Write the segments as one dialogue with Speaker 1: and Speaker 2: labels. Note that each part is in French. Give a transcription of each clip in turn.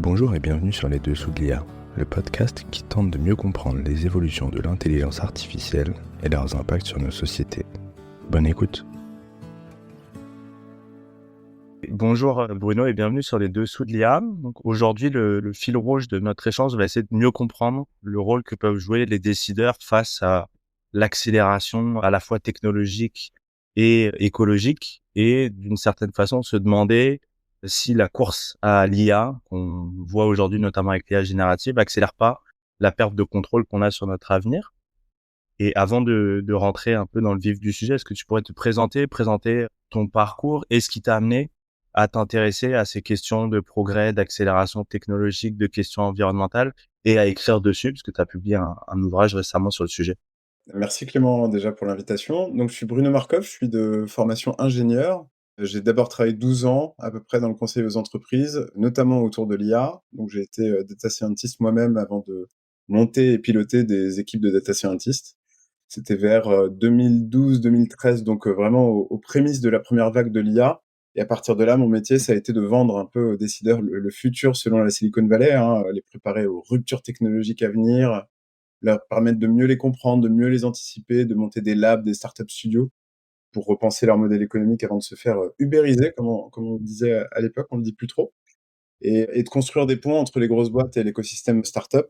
Speaker 1: Bonjour et bienvenue sur Les Dessous de l'IA, le podcast qui tente de mieux comprendre les évolutions de l'intelligence artificielle et leurs impacts sur nos sociétés. Bonne écoute.
Speaker 2: Bonjour Bruno et bienvenue sur Les Dessous de l'IA. Donc aujourd'hui, le fil rouge de notre échange va essayer de mieux comprendre le rôle que peuvent jouer les décideurs face à l'accélération à la fois technologique et écologique, et d'une certaine façon se demander si la course à l'IA, qu'on voit aujourd'hui notamment avec l'IA générative, accélère pas la perte de contrôle qu'on a sur notre avenir. Et avant de rentrer un peu dans le vif du sujet, est-ce que tu pourrais te présenter ton parcours et ce qui t'a amené à t'intéresser à ces questions de progrès, d'accélération technologique, de questions environnementales et à écrire dessus, parce que tu as publié un ouvrage récemment sur le sujet?
Speaker 3: Merci Clément déjà pour l'invitation. Donc je suis Bruno Markov, je suis de formation ingénieur. J'ai d'abord travaillé 12 ans à peu près dans le conseil aux entreprises, notamment autour de l'IA. Donc j'ai été data scientist moi-même avant de monter et piloter des équipes de data scientists. C'était vers 2012-2013, donc vraiment aux prémices de la première vague de l'IA. Et à partir de là, mon métier, ça a été de vendre un peu aux décideurs le futur selon la Silicon Valley, les préparer aux ruptures technologiques à venir, leur permettre de mieux les comprendre, de mieux les anticiper, de monter des labs, des startup studios pour repenser leur modèle économique avant de se faire ubériser, comme on disait à l'époque, on ne le dit plus trop, et de construire des ponts entre les grosses boîtes et l'écosystème startup.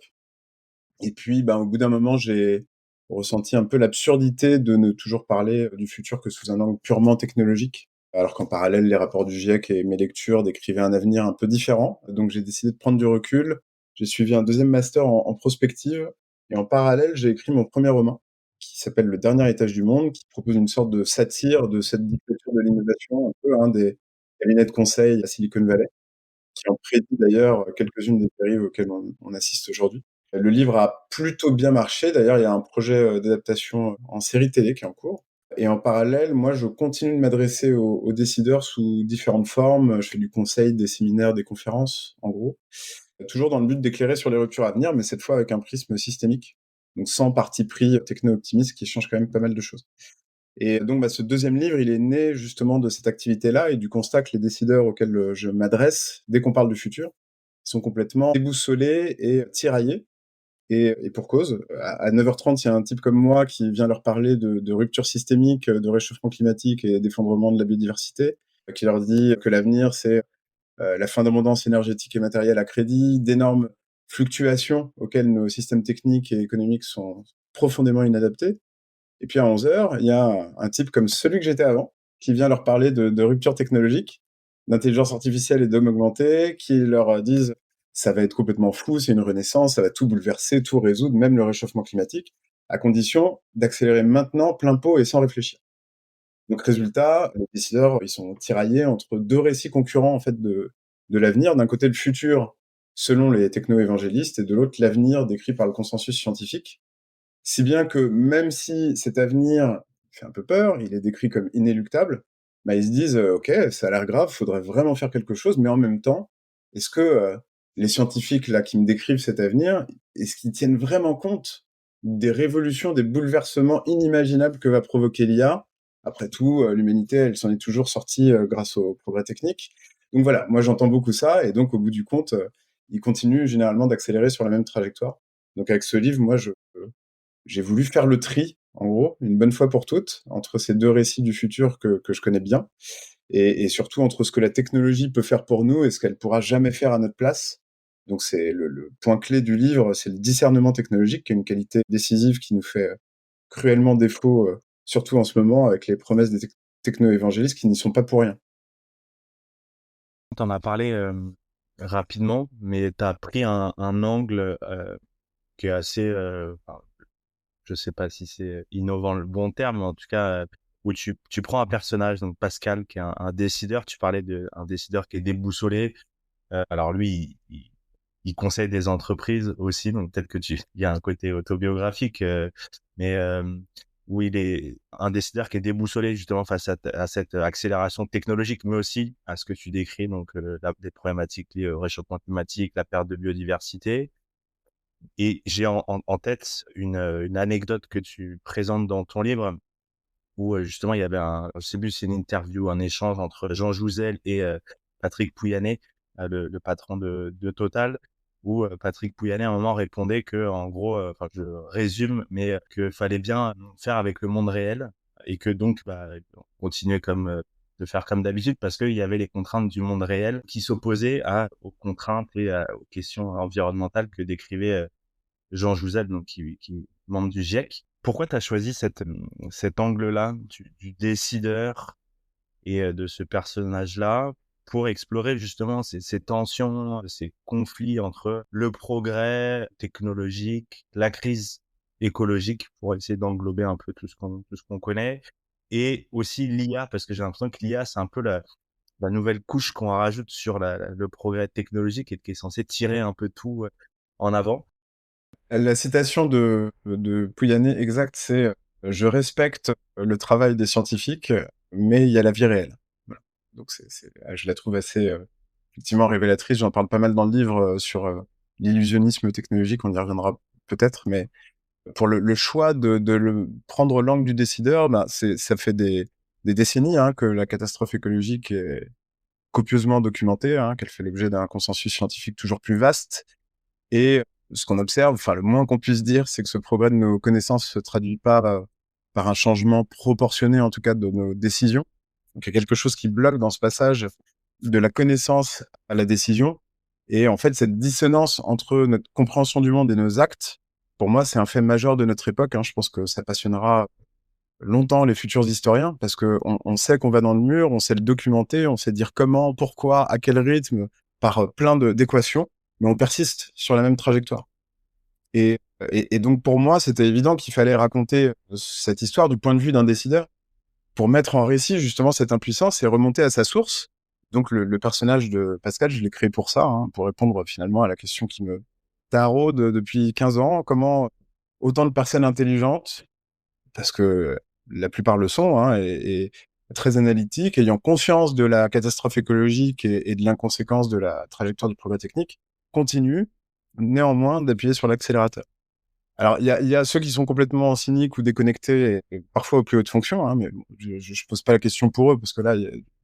Speaker 3: Et puis, au bout d'un moment, j'ai ressenti un peu l'absurdité de ne toujours parler du futur que sous un angle purement technologique, alors qu'en parallèle, les rapports du GIEC et mes lectures décrivaient un avenir un peu différent. Donc j'ai décidé de prendre du recul. J'ai suivi un deuxième master en prospective, et en parallèle, j'ai écrit mon premier roman, qui s'appelle Le dernier étage du monde, qui propose une sorte de satire de cette dictature de l'innovation, un peu des cabinets de conseil à Silicon Valley, qui en prédit d'ailleurs quelques-unes des dérives auxquelles on assiste aujourd'hui. Le livre a plutôt bien marché. D'ailleurs, il y a un projet d'adaptation en série télé qui est en cours. Et en parallèle, moi, je continue de m'adresser aux décideurs sous différentes formes. Je fais du conseil, des séminaires, des conférences, en gros. Toujours dans le but d'éclairer sur les ruptures à venir, mais cette fois avec un prisme systémique. Donc sans parti pris techno-optimiste qui change quand même pas mal de choses. Et donc, ce deuxième livre, il est né justement de cette activité-là et du constat que les décideurs auxquels je m'adresse, dès qu'on parle du futur, sont complètement déboussolés et tiraillés. Et pour cause, à 9h30, il y a un type comme moi qui vient leur parler de rupture systémique, de réchauffement climatique et d'effondrement de la biodiversité, qui leur dit que l'avenir, c'est la fin d'abondance énergétique et matérielle à crédit, d'énormes fluctuations auxquelles nos systèmes techniques et économiques sont profondément inadaptés. Et puis à 11h, il y a un type comme celui que j'étais avant, qui vient leur parler de rupture technologique, d'intelligence artificielle et d'hommes augmentés, qui leur disent ça va être complètement fou, c'est une renaissance, ça va tout bouleverser, tout résoudre, même le réchauffement climatique, à condition d'accélérer maintenant, plein pot et sans réfléchir. Donc résultat, les décideurs, ils sont tiraillés entre deux récits concurrents en fait de l'avenir. D'un côté, le futur selon les techno-évangélistes, et de l'autre, l'avenir décrit par le consensus scientifique. Si bien que même si cet avenir fait un peu peur, il est décrit comme inéluctable, ils se disent ok, ça a l'air grave, faudrait vraiment faire quelque chose, mais en même temps, est-ce que les scientifiques là qui me décrivent cet avenir, est-ce qu'ils tiennent vraiment compte des révolutions, des bouleversements inimaginables que va provoquer l'IA? Après tout, l'humanité, elle s'en est toujours sortie grâce au progrès technique. Donc voilà, moi j'entends beaucoup ça, et donc au bout du compte, ils continuent généralement d'accélérer sur la même trajectoire. Donc avec ce livre, moi j'ai voulu faire le tri, en gros, une bonne fois pour toutes, entre ces deux récits du futur que je connais bien, et surtout entre ce que la technologie peut faire pour nous et ce qu'elle pourra jamais faire à notre place. Donc c'est le point clé du livre, c'est le discernement technologique, qui est une qualité décisive qui nous fait cruellement défaut, surtout en ce moment, avec les promesses des techno-évangélistes qui n'y sont pas pour rien.
Speaker 2: Tu en as parlé rapidement, mais tu as pris un angle qui est assez, enfin, je sais pas si c'est innovant le bon terme, mais en tout cas, où tu prends un personnage, donc Pascal, qui est un décideur. Tu parlais d'un décideur qui est déboussolé. Alors lui, il conseille des entreprises aussi, donc peut-être que il y a un côté autobiographique, mais où il est un décideur qui est déboussolé justement face à cette accélération technologique, mais aussi à ce que tu décris, donc des problématiques liées au réchauffement climatique, la perte de biodiversité. Et j'ai en tête une anecdote que tu présentes dans ton livre, où justement il y avait je sais plus si c'est une interview, un échange entre Jean Jouzel et Patrick Pouyanné, le patron de Total, où Patrick Pouyanné, à un moment, répondait que, en gros, enfin, je résume, mais que fallait bien faire avec le monde réel et que donc, bah, continuer de faire comme d'habitude parce qu'il y avait les contraintes du monde réel qui s'opposaient aux contraintes et aux questions environnementales que décrivait Jean Jouzel, donc qui est membre du GIEC. Pourquoi tu as choisi cet angle-là du décideur et de ce personnage-là pour explorer justement ces tensions, ces conflits entre le progrès technologique, la crise écologique, pour essayer d'englober un peu tout ce qu'on connaît, et aussi l'IA, parce que j'ai l'impression que l'IA, c'est un peu la nouvelle couche qu'on rajoute sur le progrès technologique et qui est censé tirer un peu tout en avant.
Speaker 3: La citation de Pouyanné exacte, c'est je respecte le travail des scientifiques, mais il y a la vie réelle. Voilà. Donc je la trouve assez effectivement révélatrice. J'en parle pas mal dans le livre sur l'illusionnisme technologique. On y reviendra peut-être, mais pour le choix de prendre l'angle du décideur, ben ça fait des décennies que la catastrophe écologique est copieusement documentée, qu'elle fait l'objet d'un consensus scientifique toujours plus vaste. Et ce qu'on observe, enfin le moins qu'on puisse dire, c'est que ce progrès de nos connaissances se traduit pas par un changement proportionné, en tout cas, de nos décisions. Donc il y a quelque chose qui bloque dans ce passage de la connaissance à la décision. Et en fait, cette dissonance entre notre compréhension du monde et nos actes, pour moi, c'est un fait majeur de notre époque. Je pense que ça passionnera longtemps les futurs historiens parce que on sait qu'on va dans le mur, on sait le documenter, on sait dire comment, pourquoi, à quel rythme, par plein d'équations, mais on persiste sur la même trajectoire. Et donc pour moi, c'était évident qu'il fallait raconter cette histoire du point de vue d'un décideur pour mettre en récit justement cette impuissance et remonter à sa source. Donc le personnage de Pascal, je l'ai créé pour ça, pour répondre finalement à la question qui me taraude depuis 15 ans. Comment autant de personnes intelligentes, parce que la plupart le sont, et très analytiques, ayant conscience de la catastrophe écologique et de l'inconséquence de la trajectoire du progrès technique, continuent néanmoins d'appuyer sur l'accélérateur. Alors, il y a ceux qui sont complètement cyniques ou déconnectés et parfois aux plus hautes fonctions, mais bon, je pose pas la question pour eux parce que là,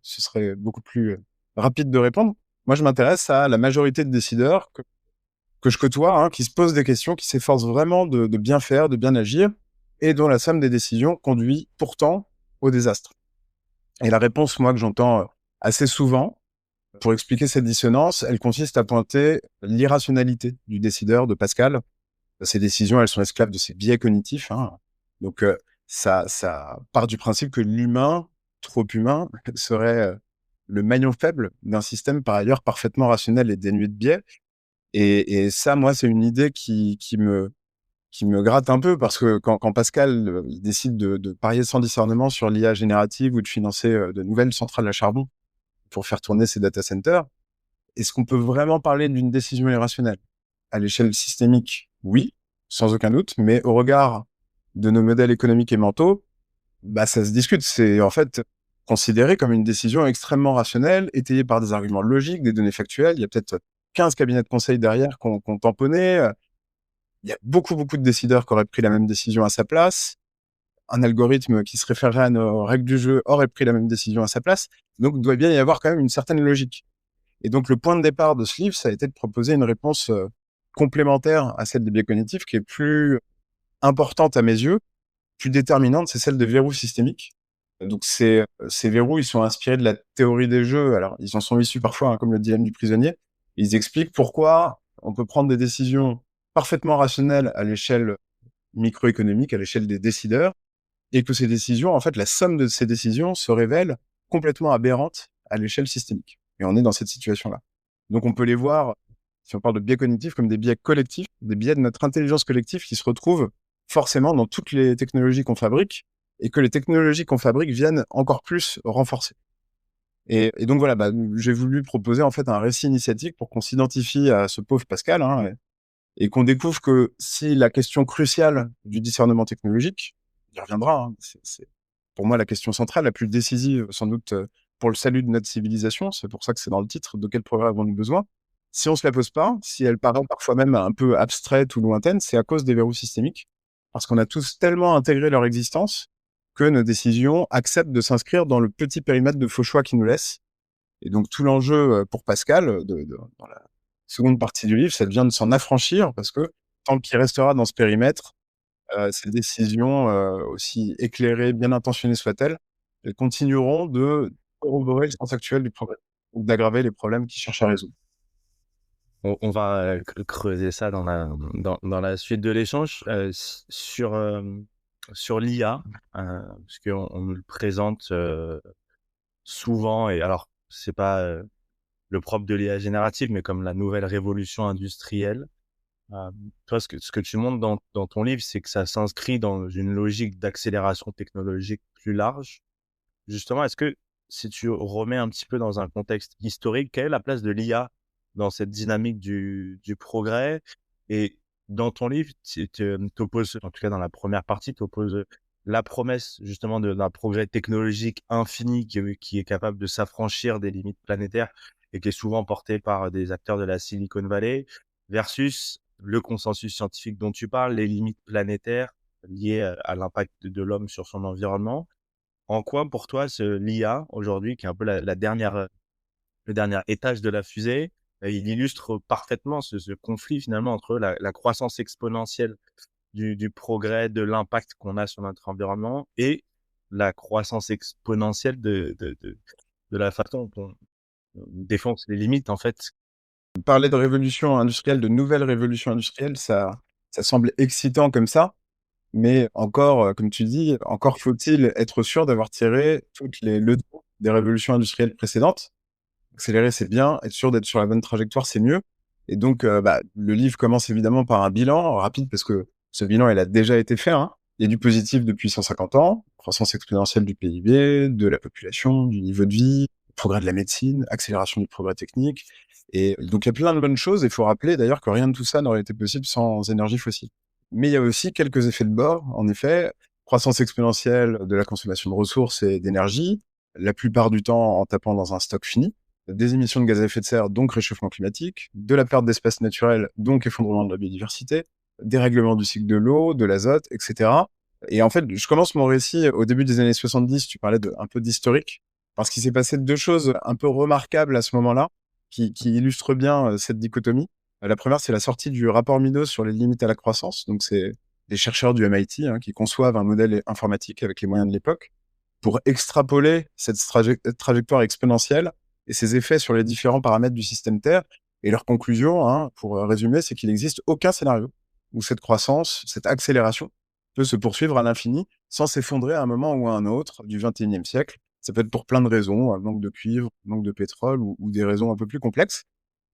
Speaker 3: ce serait beaucoup plus rapide de répondre. Moi, je m'intéresse à la majorité de décideurs que je côtoie, qui se posent des questions, qui s'efforcent vraiment de bien faire, de bien agir, et dont la somme des décisions conduit pourtant au désastre. Et la réponse, moi, que j'entends assez souvent, pour expliquer cette dissonance, elle consiste à pointer l'irrationalité du décideur, de Pascal. Ces décisions, elles sont esclaves de ses biais cognitifs. Donc, ça part du principe que l'humain, trop humain, serait le maillon faible d'un système par ailleurs parfaitement rationnel et dénué de biais. Et ça, moi, c'est une idée qui me gratte un peu parce que quand Pascal il décide de parier sans discernement sur l'IA générative ou de financer de nouvelles centrales à charbon pour faire tourner ses data centers, est-ce qu'on peut vraiment parler d'une décision irrationnelle? À l'échelle systémique, oui, sans aucun doute, mais au regard de nos modèles économiques et mentaux, ça se discute. C'est en fait considéré comme une décision extrêmement rationnelle, étayée par des arguments logiques, des données factuelles. Il y a peut-être 15 cabinets de conseil derrière qui ont tamponné. Il y a beaucoup de décideurs qui auraient pris la même décision à sa place. Un algorithme qui se référerait à nos règles du jeu aurait pris la même décision à sa place. Donc, il doit bien y avoir quand même une certaine logique. Et donc, le point de départ de ce livre, ça a été de proposer une réponse complémentaire à celle des biais cognitifs, qui est plus importante à mes yeux, plus déterminante, c'est celle de verrous systémiques. Donc, ces verrous, ils sont inspirés de la théorie des jeux. Alors, ils en sont issus parfois, comme le dilemme du prisonnier. Ils expliquent pourquoi on peut prendre des décisions parfaitement rationnelles à l'échelle microéconomique, à l'échelle des décideurs, et que ces décisions, en fait, la somme de ces décisions se révèle complètement aberrante à l'échelle systémique. Et on est dans cette situation-là. Donc, on peut les voir, si on parle de biais cognitifs, comme des biais collectifs, des biais de notre intelligence collective qui se retrouvent forcément dans toutes les technologies qu'on fabrique, et que les technologies qu'on fabrique viennent encore plus renforcer. Et donc voilà, j'ai voulu proposer en fait un récit initiatique pour qu'on s'identifie à ce pauvre Pascal, et qu'on découvre que si la question cruciale du discernement technologique, il reviendra, c'est pour moi la question centrale, la plus décisive sans doute pour le salut de notre civilisation, c'est pour ça que c'est dans le titre, de quel progrès avons-nous besoin? Si on se la pose pas, si elle paraît parfois même un peu abstraite ou lointaine, c'est à cause des verrous systémiques, parce qu'on a tous tellement intégré leur existence que nos décisions acceptent de s'inscrire dans le petit périmètre de faux choix qu'ils nous laissent. Et donc tout l'enjeu pour Pascal, dans la seconde partie du livre, ça devient de s'en affranchir parce que tant qu'il restera dans ce périmètre, ces décisions, aussi éclairées, bien intentionnées soient-elles, elles continueront de corroborer le sens actuel du progrès ou d'aggraver les problèmes qu'il cherche à résoudre.
Speaker 2: On va creuser ça dans la suite de l'échange. Sur l'IA, parce qu'on nous le présente souvent, et alors, c'est pas le propre de l'IA générative, mais comme la nouvelle révolution industrielle. Toi, ce que tu montres dans ton livre, c'est que ça s'inscrit dans une logique d'accélération technologique plus large. Justement, est-ce que si tu remets un petit peu dans un contexte historique, quelle est la place de l'IA dans cette dynamique du progrès? Et dans ton livre, tu t'opposes, en tout cas dans la première partie, tu opposes la promesse justement d'un progrès technologique infini qui est capable de s'affranchir des limites planétaires et qui est souvent porté par des acteurs de la Silicon Valley, versus le consensus scientifique dont tu parles, les limites planétaires liées à l'impact de l'homme sur son environnement. En quoi, pour toi, l'IA, aujourd'hui, qui est un peu la dernière, le dernier étage de la fusée, il illustre parfaitement ce conflit finalement entre la croissance exponentielle du progrès, de l'impact qu'on a sur notre environnement et la croissance exponentielle de la façon dont on défonce les limites, en fait.
Speaker 3: Parler de révolution industrielle, de nouvelle révolution industrielle, ça semble excitant comme ça, mais encore, comme tu dis, encore faut-il être sûr d'avoir tiré toutes les leçons des révolutions industrielles précédentes. Accélérer, c'est bien, être sûr d'être sur la bonne trajectoire, c'est mieux. Et donc, le livre commence évidemment par un bilan rapide parce que ce bilan, il a déjà été fait, hein. Il y a du positif depuis 150 ans, croissance exponentielle du PIB, de la population, du niveau de vie, progrès de la médecine, accélération du progrès technique. Et donc, il y a plein de bonnes choses. Il faut rappeler d'ailleurs que rien de tout ça n'aurait été possible sans énergie fossile. Mais il y a aussi quelques effets de bord, en effet. Croissance exponentielle de la consommation de ressources et d'énergie, la plupart du temps en tapant dans un stock fini, des émissions de gaz à effet de serre, donc réchauffement climatique, de la perte d'espaces naturels, donc effondrement de la biodiversité, dérèglement du cycle de l'eau, de l'azote, etc. Et en fait, je commence mon récit au début des années 70, tu parlais un peu d'historique, parce qu'il s'est passé deux choses un peu remarquables à ce moment-là, qui illustrent bien cette dichotomie. La première, c'est la sortie du rapport Midos sur les limites à la croissance. Donc, c'est des chercheurs du MIT qui conçoivent un modèle informatique avec les moyens de l'époque pour extrapoler cette trajectoire exponentielle et ses effets sur les différents paramètres du système Terre. Et leur conclusion, pour résumer, c'est qu'il n'existe aucun scénario où cette croissance, cette accélération peut se poursuivre à l'infini sans s'effondrer à un moment ou à un autre du XXIe siècle. Ça peut être pour plein de raisons, manque de cuivre, manque de pétrole ou des raisons un peu plus complexes.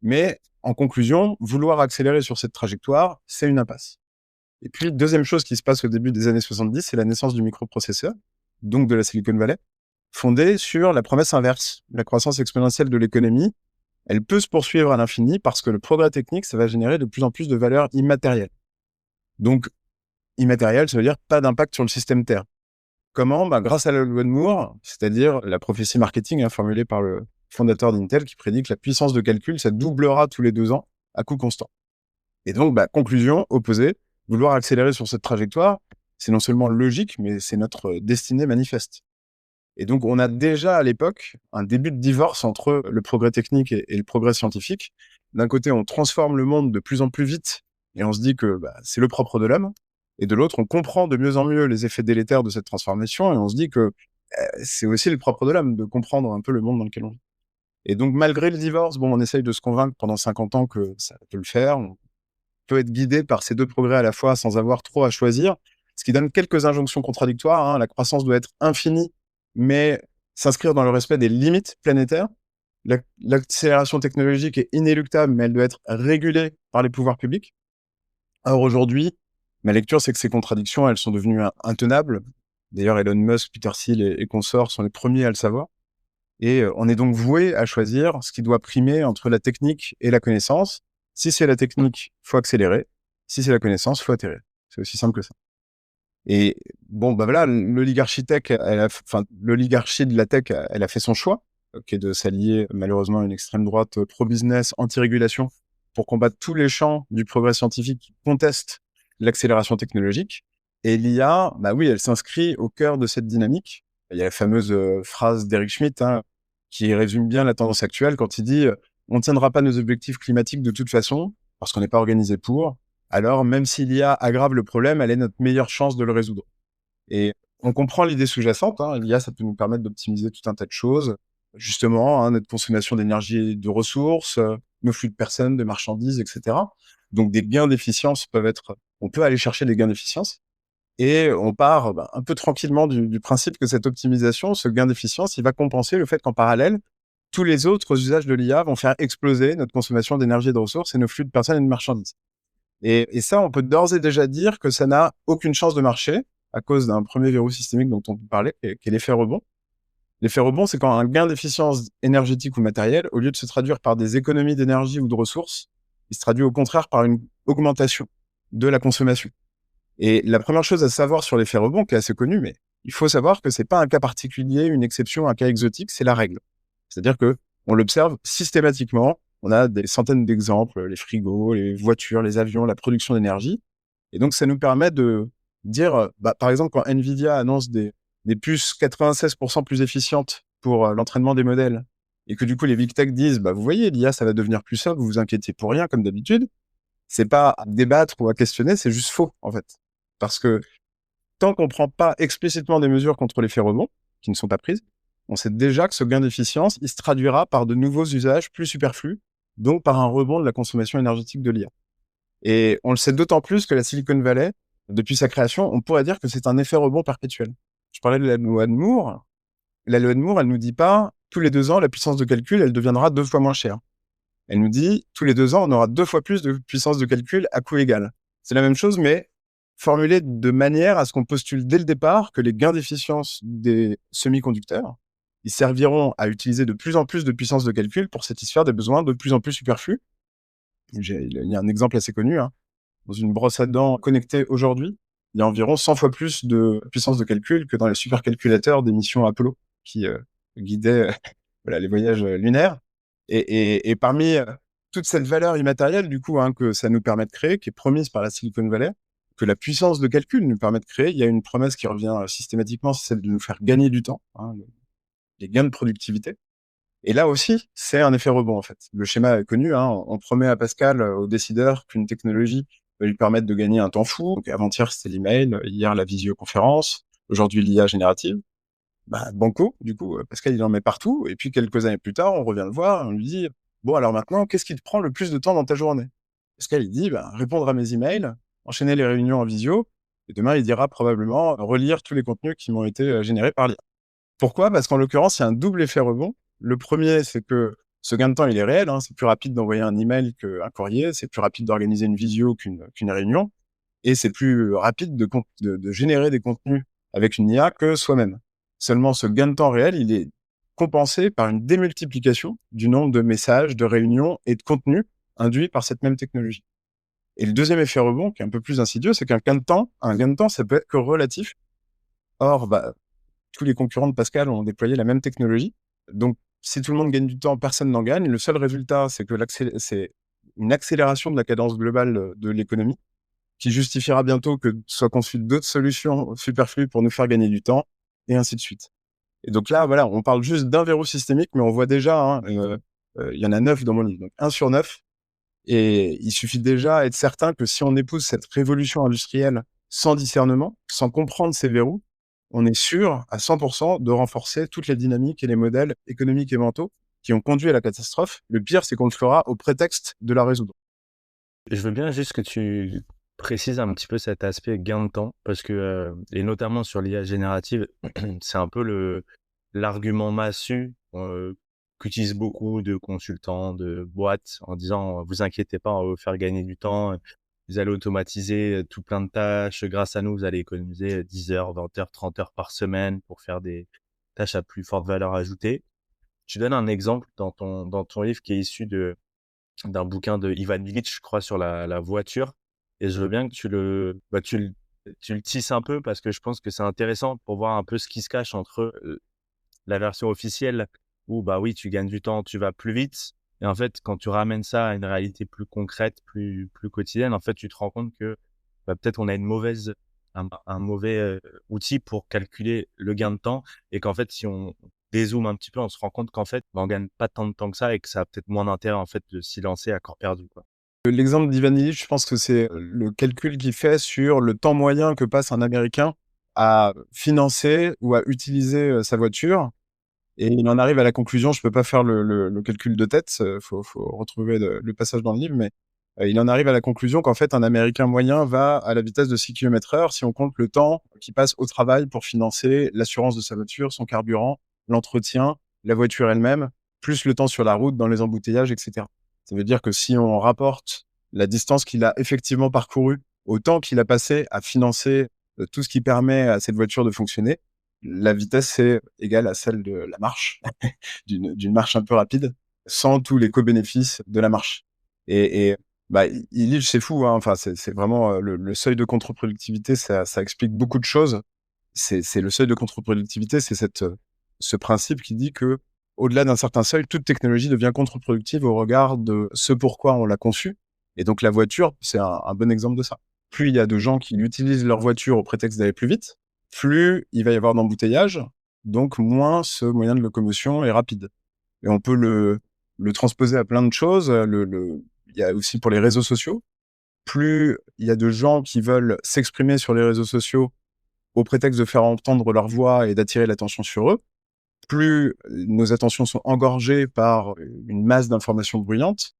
Speaker 3: Mais en conclusion, vouloir accélérer sur cette trajectoire, c'est une impasse. Et puis, deuxième chose qui se passe au début des années 70, c'est la naissance du microprocesseur, donc de la Silicon Valley, fondée sur la promesse inverse. La croissance exponentielle de l'économie, elle peut se poursuivre à l'infini parce que le progrès technique, ça va générer de plus en plus de valeurs immatérielles. Donc, immatériel, ça veut dire pas d'impact sur le système Terre. Comment? Grâce à la loi de Moore, c'est-à-dire la prophétie marketing formulée par le fondateur d'Intel qui prédit que la puissance de calcul, ça doublera tous les 2 ans à coût constant. Et donc, conclusion opposée, vouloir accélérer sur cette trajectoire, c'est non seulement logique, mais c'est notre destinée manifeste. Et donc, on a déjà à l'époque un début de divorce entre le progrès technique et le progrès scientifique. D'un côté, on transforme le monde de plus en plus vite et on se dit que c'est le propre de l'homme. Et de l'autre, on comprend de mieux en mieux les effets délétères de cette transformation et on se dit que c'est aussi le propre de l'homme de comprendre un peu le monde dans lequel on vit. Et donc, malgré le divorce, on essaye de se convaincre pendant 50 ans que ça peut le faire. On peut être guidé par ces deux progrès à la fois sans avoir trop à choisir, ce qui donne quelques injonctions contradictoires. La croissance doit être infinie, mais s'inscrire dans le respect des limites planétaires. L'accélération technologique est inéluctable, mais elle doit être régulée par les pouvoirs publics. Or, aujourd'hui, ma lecture, c'est que ces contradictions, elles sont devenues intenables. D'ailleurs, Elon Musk, Peter Thiel et consorts sont les premiers à le savoir. Et on est donc voué à choisir ce qui doit primer entre la technique et la connaissance. Si c'est la technique, faut accélérer. Si c'est la connaissance, faut atterrir. C'est aussi simple que ça. Et voilà, l'oligarchie l'oligarchie de la tech, elle a fait son choix, qui est de s'allier malheureusement à une extrême droite pro-business, anti-régulation, pour combattre tous les champs du progrès scientifique qui contestent l'accélération technologique. Et l'IA, oui, elle s'inscrit au cœur de cette dynamique. Il y a la fameuse phrase d'Eric Schmidt, qui résume bien la tendance actuelle quand il dit on ne tiendra pas nos objectifs climatiques de toute façon parce qu'on n'est pas organisé pour. Alors, même si l'IA aggrave le problème, elle est notre meilleure chance de le résoudre. Et on comprend l'idée sous-jacente. L'IA, ça peut nous permettre d'optimiser tout un tas de choses. Justement, notre consommation d'énergie et de ressources, nos flux de personnes, de marchandises, etc. Donc, des gains d'efficience peuvent être... On peut aller chercher des gains d'efficience. Et on part un peu tranquillement du principe que cette optimisation, ce gain d'efficience, il va compenser le fait qu'en parallèle, tous les autres usages de l'IA vont faire exploser notre consommation d'énergie et de ressources et nos flux de personnes et de marchandises. Et ça, on peut d'ores et déjà dire que ça n'a aucune chance de marcher à cause d'un premier verrou systémique dont on parlait, qui est l'effet rebond. L'effet rebond, c'est quand un gain d'efficience énergétique ou matérielle, au lieu de se traduire par des économies d'énergie ou de ressources, il se traduit au contraire par une augmentation de la consommation. Et la première chose à savoir sur l'effet rebond, qui est assez connu, mais il faut savoir que c'est pas un cas particulier, une exception, un cas exotique, c'est la règle. C'est-à-dire que on l'observe systématiquement. On a des centaines d'exemples, les frigos, les voitures, les avions, la production d'énergie. Et donc, ça nous permet de dire, par exemple, quand Nvidia annonce des puces 96% plus efficientes pour l'entraînement des modèles, et que du coup, les big tech disent, vous voyez, l'IA, ça va devenir plus simple, vous vous inquiétez pour rien, comme d'habitude. C'est pas à débattre ou à questionner, c'est juste faux, en fait. Parce que tant qu'on prend pas explicitement des mesures contre l'effet rebond, qui ne sont pas prises, on sait déjà que ce gain d'efficience, il se traduira par de nouveaux usages plus superflus, donc par un rebond de la consommation énergétique de l'IA. Et on le sait d'autant plus que la Silicon Valley, depuis sa création, on pourrait dire que c'est un effet rebond perpétuel. Je parlais de la loi de Moore. La loi de Moore, elle nous dit pas, tous les 2 ans, la puissance de calcul, elle deviendra 2 fois moins chère. Elle nous dit, tous les 2 ans, on aura 2 fois plus de puissance de calcul à coût égal. C'est la même chose, mais formulée de manière à ce qu'on postule dès le départ que les gains d'efficience des semi-conducteurs, ils serviront à utiliser de plus en plus de puissance de calcul pour satisfaire des besoins de plus en plus superflus. Il y a un exemple assez connu. Dans une brosse à dents connectée aujourd'hui, il y a environ 100 fois plus de puissance de calcul que dans les supercalculateurs des missions Apollo qui guidaient voilà, les voyages lunaires. Et parmi toute cette valeur immatérielle, du coup, que ça nous permet de créer, qui est promise par la Silicon Valley, que la puissance de calcul nous permet de créer, il y a une promesse qui revient systématiquement, c'est celle de nous faire gagner du temps, les gains de productivité. Et là aussi, c'est un effet rebond, en fait. Le schéma est connu, on promet à Pascal, aux décideurs, qu'une technologie va lui permettre de gagner un temps fou. Donc avant-hier, c'était l'email, hier, la visioconférence, aujourd'hui, l'IA générative. Banco, du coup, Pascal, il en met partout. Et puis, quelques années plus tard, on revient le voir, on lui dit, bon, alors maintenant, qu'est-ce qui te prend le plus de temps dans ta journée? Pascal, il dit, répondre à mes emails, enchaîner les réunions en visio. Et demain, il dira probablement relire tous les contenus qui m'ont été générés par l'IA. Pourquoi? Parce qu'en l'occurrence, il y a un double effet rebond. Le premier, c'est que ce gain de temps, il est réel. C'est plus rapide d'envoyer un email qu'un courrier. C'est plus rapide d'organiser une visio qu'une réunion. Et c'est plus rapide de générer des contenus avec une IA que soi-même. Seulement, ce gain de temps réel, il est compensé par une démultiplication du nombre de messages, de réunions et de contenus induits par cette même technologie. Et le deuxième effet rebond, qui est un peu plus insidieux, c'est qu'un gain de temps, ça peut être que relatif. Or, tous les concurrents de Pascal ont déployé la même technologie. Donc, si tout le monde gagne du temps, personne n'en gagne. Le seul résultat, c'est que c'est une accélération de la cadence globale de l'économie qui justifiera bientôt que soient conçues d'autres solutions superflues pour nous faire gagner du temps, et ainsi de suite. Et donc là, voilà, on parle juste d'un verrou systémique, mais on voit déjà, il y en a 9 dans mon livre, donc 1 sur 9. Et il suffit déjà d'être certain que si on épouse cette révolution industrielle sans discernement, sans comprendre ces verrous, on est sûr à 100% de renforcer toutes les dynamiques et les modèles économiques et mentaux qui ont conduit à la catastrophe. Le pire, c'est qu'on le fera au prétexte de la résoudre.
Speaker 2: Je veux bien juste que tu précises un petit peu cet aspect gain de temps, parce que, et notamment sur l'IA générative, c'est un peu l'argument massu qu'utilisent beaucoup de consultants, de boîtes, en disant vous inquiétez pas, on va vous faire gagner du temps, vous allez automatiser tout plein de tâches, grâce à nous, vous allez économiser 10 heures, 20 heures, 30 heures par semaine pour faire des tâches à plus forte valeur ajoutée. Tu donnes un exemple dans ton livre qui est issu d'un bouquin de Ivan Illich, je crois, sur la voiture. Et je veux bien que tu le tisses un peu, parce que je pense que c'est intéressant pour voir un peu ce qui se cache entre la version officielle où, oui, tu gagnes du temps, tu vas plus vite. Et en fait, quand tu ramènes ça à une réalité plus concrète, plus quotidienne, en fait, tu te rends compte que peut-être on a un mauvais outil pour calculer le gain de temps, et qu'en fait, si on dézoome un petit peu, on se rend compte qu'en fait, on gagne pas tant de temps que ça et que ça a peut-être moins d'intérêt en fait de s'y lancer à corps perdu, quoi.
Speaker 3: L'exemple d'Ivan Illich, je pense que c'est le calcul qu'il fait sur le temps moyen que passe un Américain à financer ou à utiliser sa voiture. Et il en arrive à la conclusion, je peux pas faire le calcul de tête, faut retrouver le passage dans le livre, mais il en arrive à la conclusion qu'en fait, un Américain moyen va à la vitesse de 6 km/h si on compte le temps qu'il passe au travail pour financer l'assurance de sa voiture, son carburant, l'entretien, la voiture elle-même, plus le temps sur la route, dans les embouteillages, etc. Ça veut dire que si on rapporte la distance qu'il a effectivement parcourue au temps qu'il a passé à financer tout ce qui permet à cette voiture de fonctionner, la vitesse est égale à celle de la marche, d'une marche un peu rapide, sans tous les co-bénéfices de la marche. Et bah, Illich, c'est fou, hein. Enfin, c'est vraiment le seuil de contre-productivité, ça explique beaucoup de choses. C'est le seuil de contre-productivité, c'est ce principe qui dit que au-delà d'un certain seuil, toute technologie devient contre-productive au regard de ce pourquoi on l'a conçue. Et donc la voiture, c'est un bon exemple de ça. Plus il y a de gens qui utilisent leur voiture au prétexte d'aller plus vite, plus il va y avoir d'embouteillages, donc moins ce moyen de locomotion est rapide. Et on peut le transposer à plein de choses. Il y a aussi pour les réseaux sociaux. Plus il y a de gens qui veulent s'exprimer sur les réseaux sociaux au prétexte de faire entendre leur voix et d'attirer l'attention sur eux, plus nos attentions sont engorgées par une masse d'informations bruyantes,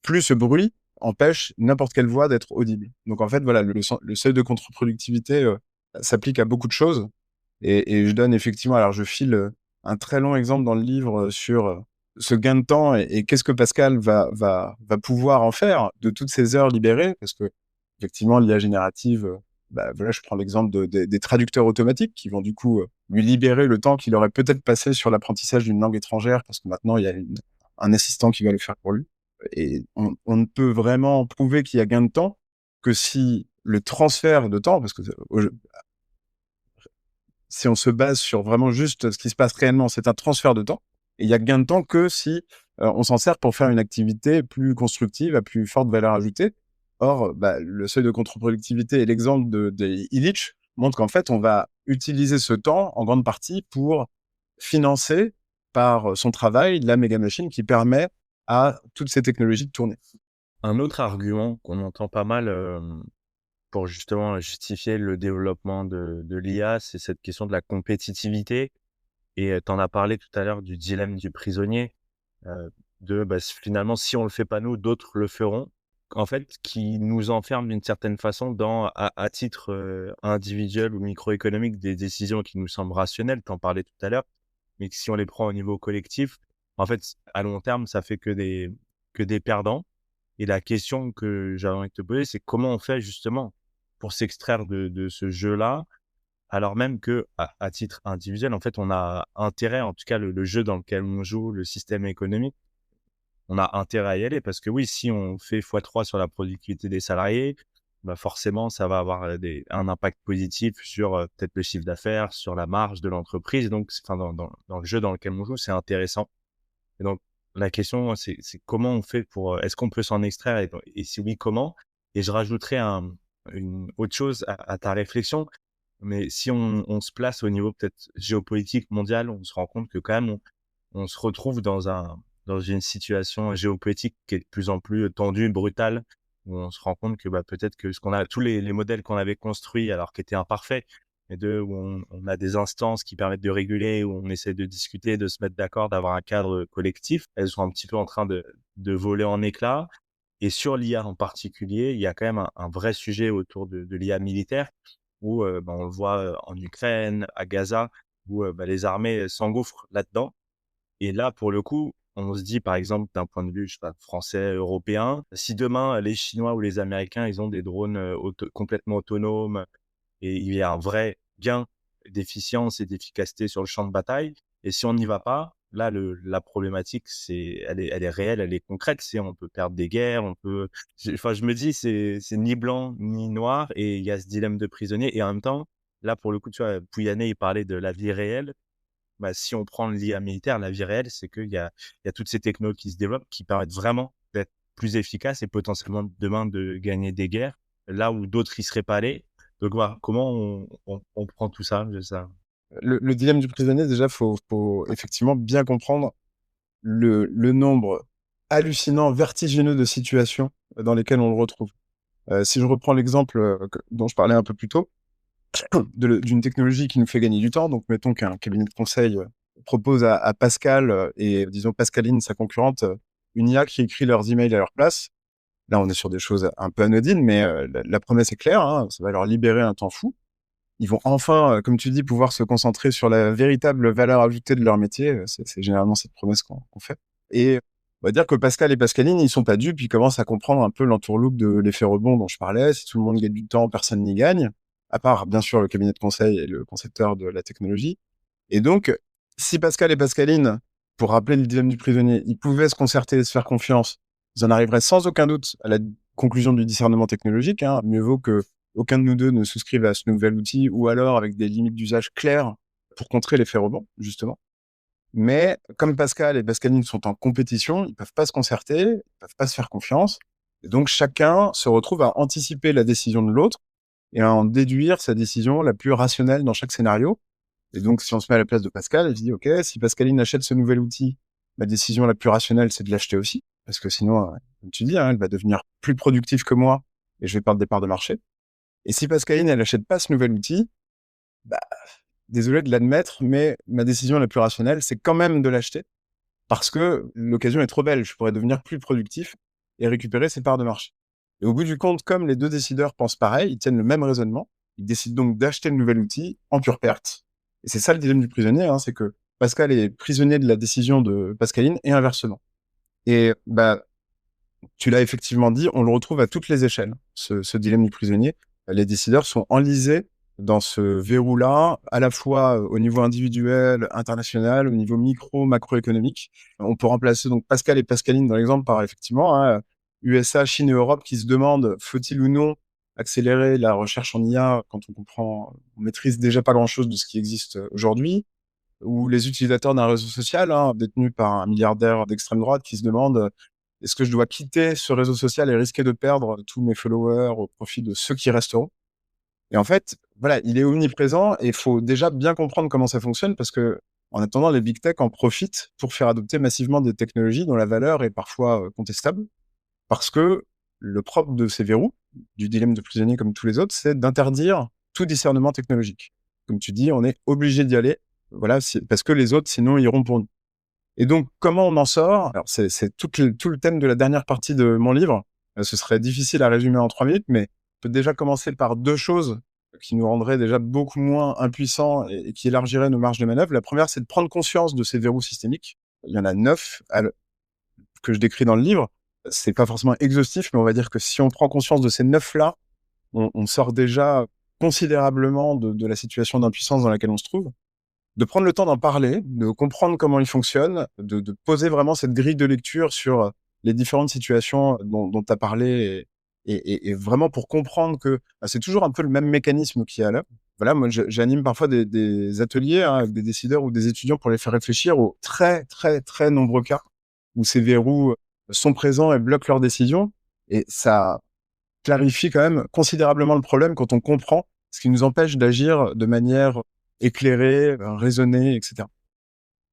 Speaker 3: plus ce bruit empêche n'importe quelle voix d'être audible. Donc en fait, voilà, le seuil de contre-productivité s'applique à beaucoup de choses. Et je donne effectivement, alors je file un très long exemple dans le livre sur ce gain de temps et qu'est-ce que Pascal va pouvoir en faire de toutes ces heures libérées, parce que effectivement l'IA générative, bah, voilà, je prends l'exemple des traducteurs automatiques qui vont du coup lui libérer le temps qu'il aurait peut-être passé sur l'apprentissage d'une langue étrangère, parce que maintenant il y a un assistant qui va le faire pour lui. Et on ne peut vraiment prouver qu'il y a gain de temps que si le transfert de temps, parce que si on se base sur vraiment juste ce qui se passe réellement, c'est un transfert de temps. Et il y a gain de temps que si on s'en sert pour faire une activité plus constructive, à plus forte valeur ajoutée. Or, bah, le seuil de contre-productivité et l'exemple de Illich montrent qu'en fait, on va utiliser ce temps en grande partie pour financer par son travail la méga machine qui permet à toutes ces technologies de tourner.
Speaker 2: Un autre argument qu'on entend pas mal, pour justement justifier le développement de l'IA, c'est cette question de la compétitivité et tu en as parlé tout à l'heure du dilemme du prisonnier, bah, finalement si on le fait pas nous, d'autres le feront. En fait, qui nous enferme d'une certaine façon dans à titre, individuel ou microéconomique des décisions qui nous semblent rationnelles, tu en parlais tout à l'heure, mais que si on les prend au niveau collectif, en fait, à long terme, ça fait que des perdants. Et la question que j'avais envie de te poser, c'est comment on fait justement pour s'extraire de ce jeu-là, alors même qu'à titre individuel, en fait, on a intérêt, en tout cas le jeu dans lequel on joue, le système économique, on a intérêt à y aller parce que oui, si on fait x3 sur la productivité des salariés, bah forcément, ça va avoir un impact positif sur peut-être le chiffre d'affaires, sur la marge de l'entreprise. Donc, enfin, dans le jeu dans lequel on joue, c'est intéressant. Et donc, la question, c'est comment on fait pour, est-ce qu'on peut s'en extraire et si oui, comment? Et je rajouterais une autre chose à ta réflexion. Mais si on se place au niveau peut-être géopolitique mondial, on se rend compte que quand même, on se retrouve dans une situation géopolitique qui est de plus en plus tendue, brutale, où on se rend compte que bah, peut-être que tous les modèles qu'on avait construits, alors qui étaient imparfaits, où on a des instances qui permettent de réguler, où on essaie de discuter, de se mettre d'accord, d'avoir un cadre collectif, elles sont un petit peu en train de voler en éclats. Et sur l'IA en particulier, il y a quand même un vrai sujet autour de l'IA militaire où bah, on le voit en Ukraine, à Gaza, où bah, les armées s'engouffrent là-dedans. Et là, pour le coup, on se dit, par exemple, d'un point de vue, je sais pas, français, européen, si demain les Chinois ou les Américains, ils ont des drones complètement autonomes et il y a un vrai gain d'efficience et d'efficacité sur le champ de bataille. Et si on n'y va pas, là, la problématique, elle est réelle, elle est concrète. On peut perdre des guerres, enfin, je me dis, c'est ni blanc ni noir et il y a ce dilemme de prisonnier. Et en même temps, là, pour le coup, tu vois, Pouyanné, il parlait de la vie réelle. Bah, si on prend l'IA militaire, la vie réelle, c'est qu'il y a toutes ces technos qui se développent, qui permettent vraiment d'être plus efficaces et potentiellement demain de gagner des guerres, là où d'autres y seraient pas allés. Donc voilà, comment on prend tout ça, ça.
Speaker 3: Le dilemme du prisonnier, déjà, faut effectivement bien comprendre le nombre hallucinant, vertigineux de situations dans lesquelles on le retrouve. Si je reprends l'exemple dont je parlais un peu plus tôt, d'une technologie qui nous fait gagner du temps, donc mettons qu'un cabinet de conseil propose à Pascal et disons Pascaline, sa concurrente, une IA qui écrit leurs emails à leur place. Là, on est sur des choses un peu anodines, mais la promesse est claire, hein, ça va leur libérer un temps fou. Ils vont enfin, comme tu dis, pouvoir se concentrer sur la véritable valeur ajoutée de leur métier. C'est généralement cette promesse qu'on fait. Et on va dire que Pascal et Pascaline, ils sont pas dupes, ils commencent à comprendre un peu l'entourloupe de l'effet rebond dont je parlais. Si tout le monde gagne du temps, personne n'y gagne, à part bien sûr le cabinet de conseil et le concepteur de la technologie. Et donc, si Pascal et Pascaline, pour rappeler le dilemme du prisonnier, ils pouvaient se concerter et se faire confiance, ils en arriveraient sans aucun doute à la conclusion du discernement technologique. Hein. Mieux vaut que aucun de nous deux ne souscrive à ce nouvel outil, ou alors avec des limites d'usage claires pour contrer l'effet rebond, justement. Mais comme Pascal et Pascaline sont en compétition, ils peuvent pas se concerter, ils peuvent pas se faire confiance. Et donc chacun se retrouve à anticiper la décision de l'autre et à en déduire sa décision la plus rationnelle dans chaque scénario. Et donc si on se met à la place de Pascal, il se dit, OK, si Pascaline achète ce nouvel outil, ma décision la plus rationnelle, c'est de l'acheter aussi. Parce que sinon, comme tu dis, hein, elle va devenir plus productive que moi et je vais perdre des parts de marché. Et si Pascaline, elle achète pas ce nouvel outil, bah, désolé de l'admettre, mais ma décision la plus rationnelle, c'est quand même de l'acheter parce que l'occasion est trop belle. Je pourrais devenir plus productif et récupérer ces parts de marché. Et au bout du compte, comme les deux décideurs pensent pareil, ils tiennent le même raisonnement, ils décident donc d'acheter le nouvel outil en pure perte. Et c'est ça le dilemme du prisonnier, hein, c'est que Pascal est prisonnier de la décision de Pascaline et inversement. Et bah, tu l'as effectivement dit, on le retrouve à toutes les échelles, ce dilemme du prisonnier. Les décideurs sont enlisés dans ce verrou-là, à la fois au niveau individuel, international, au niveau micro, macroéconomique. On peut remplacer donc Pascal et Pascaline dans l'exemple par effectivement USA, Chine et Europe qui se demandent faut-il ou non accélérer la recherche en IA quand on maîtrise déjà pas grand-chose de ce qui existe aujourd'hui, ou les utilisateurs d'un réseau social détenu par un milliardaire d'extrême droite qui se demande est-ce que je dois quitter ce réseau social et risquer de perdre tous mes followers au profit de ceux qui resteront. Et en fait, voilà, il est omniprésent et il faut déjà bien comprendre comment ça fonctionne parce que, en attendant, les big tech en profitent pour faire adopter massivement des technologies dont la valeur est parfois contestable. Parce que le propre de ces verrous, du dilemme de prisonnier comme tous les autres, c'est d'interdire tout discernement technologique. Comme tu dis, on est obligé d'y aller, voilà, parce que les autres, sinon, iront pour nous. Et donc, comment on en sort? Alors, c'est tout le thème de la dernière partie de mon livre. Ce serait difficile à résumer en 3 minutes, mais on peut déjà commencer par 2 choses qui nous rendraient déjà beaucoup moins impuissants et qui élargiraient nos marges de manœuvre. La première, c'est de prendre conscience de ces verrous systémiques. Il y en a 9 que je décris dans le livre. C'est pas forcément exhaustif, mais on va dire que si on prend conscience de ces 9-là, on sort déjà considérablement de la situation d'impuissance dans laquelle on se trouve. De prendre le temps d'en parler, de comprendre comment il fonctionne, de poser vraiment cette grille de lecture sur les différentes situations dont tu as parlé et vraiment pour comprendre que c'est toujours un peu le même mécanisme qu'il y a là. Voilà, moi j'anime parfois des ateliers avec des décideurs ou des étudiants pour les faire réfléchir aux très très très nombreux cas où ces verrous sont présents et bloquent leurs décisions. Et ça clarifie quand même considérablement le problème quand on comprend ce qui nous empêche d'agir de manière éclairée, raisonnée, etc.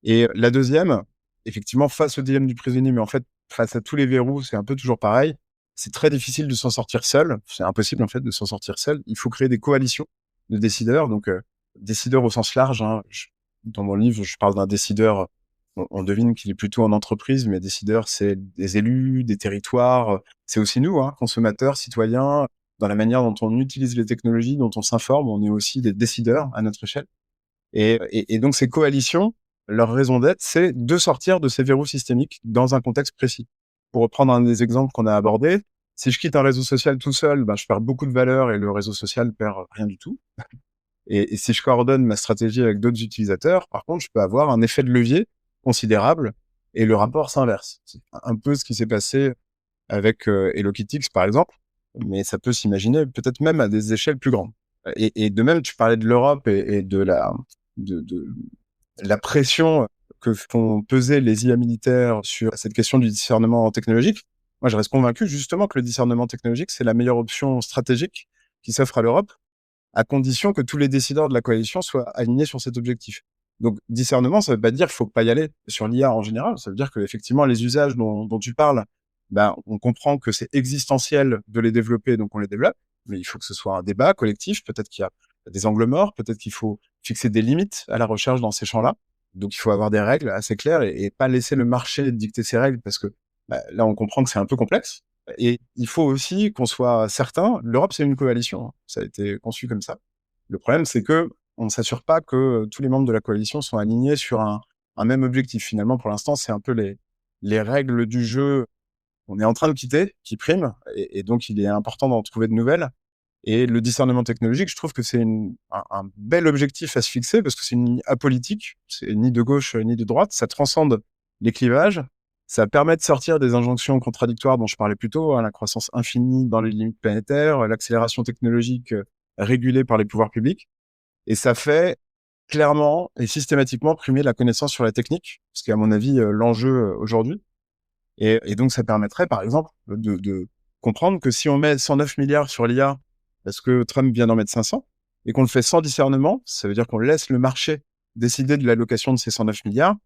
Speaker 3: Et la deuxième, effectivement, face au dilemme du prisonnier, mais en fait, face à tous les verrous, c'est un peu toujours pareil. C'est très difficile de s'en sortir seul. C'est impossible, en fait, de s'en sortir seul. Il faut créer des coalitions de décideurs. Donc, décideurs au sens large. Dans mon livre, je parle d'un décideur. On devine qu'il est plutôt en entreprise, mais décideurs, c'est des élus, des territoires. C'est aussi nous, consommateurs, citoyens. Dans la manière dont on utilise les technologies, dont on s'informe, on est aussi des décideurs à notre échelle. Et donc, ces coalitions, leur raison d'être, c'est de sortir de ces verrous systémiques dans un contexte précis. Pour reprendre un des exemples qu'on a abordés, si je quitte un réseau social tout seul, je perds beaucoup de valeur et le réseau social perd rien du tout. Et si je coordonne ma stratégie avec d'autres utilisateurs, par contre, je peux avoir un effet de levier considérable et le rapport s'inverse. C'est un peu ce qui s'est passé avec HelloKittix, par exemple, mais ça peut s'imaginer peut-être même à des échelles plus grandes. Et de même, tu parlais de l'Europe et de la pression que font peser les IA militaires sur cette question du discernement technologique. Moi, je reste convaincu justement que le discernement technologique, c'est la meilleure option stratégique qui s'offre à l'Europe. à condition que tous les décideurs de la coalition soient alignés sur cet objectif. Donc, discernement, ça veut pas dire qu'il faut pas y aller sur l'IA en général. Ça veut dire que effectivement, les usages dont tu parles, ben, on comprend que c'est existentiel de les développer, donc on les développe. Mais il faut que ce soit un débat collectif. Peut-être qu'il y a des angles morts. Peut-être qu'il faut fixer des limites à la recherche dans ces champs-là. Donc, il faut avoir des règles assez claires et pas laisser le marché dicter ces règles parce que là, on comprend que c'est un peu complexe. Et il faut aussi qu'on soit certain. L'Europe, c'est une coalition, hein. Ça a été conçu comme ça. Le problème, c'est que on ne s'assure pas que tous les membres de la coalition sont alignés sur un même objectif. Finalement, pour l'instant, c'est un peu les règles du jeu qu'on est en train de quitter qui priment. Et donc, il est important d'en trouver de nouvelles. Et le discernement technologique, je trouve que c'est un bel objectif à se fixer parce que c'est une ligne apolitique. C'est ni de gauche ni de droite. Ça transcende les clivages. Ça permet de sortir des injonctions contradictoires dont je parlais plus tôt, hein, la croissance infinie dans les limites planétaires, l'accélération technologique régulée par les pouvoirs publics. Et ça fait clairement et systématiquement primer la connaissance sur la technique, ce qui est à mon avis l'enjeu aujourd'hui. Et donc ça permettrait par exemple de comprendre que si on met 109 milliards sur l'IA parce que Trump vient d'en mettre 500 et qu'on le fait sans discernement, ça veut dire qu'on laisse le marché décider de l'allocation de ces 109 milliards,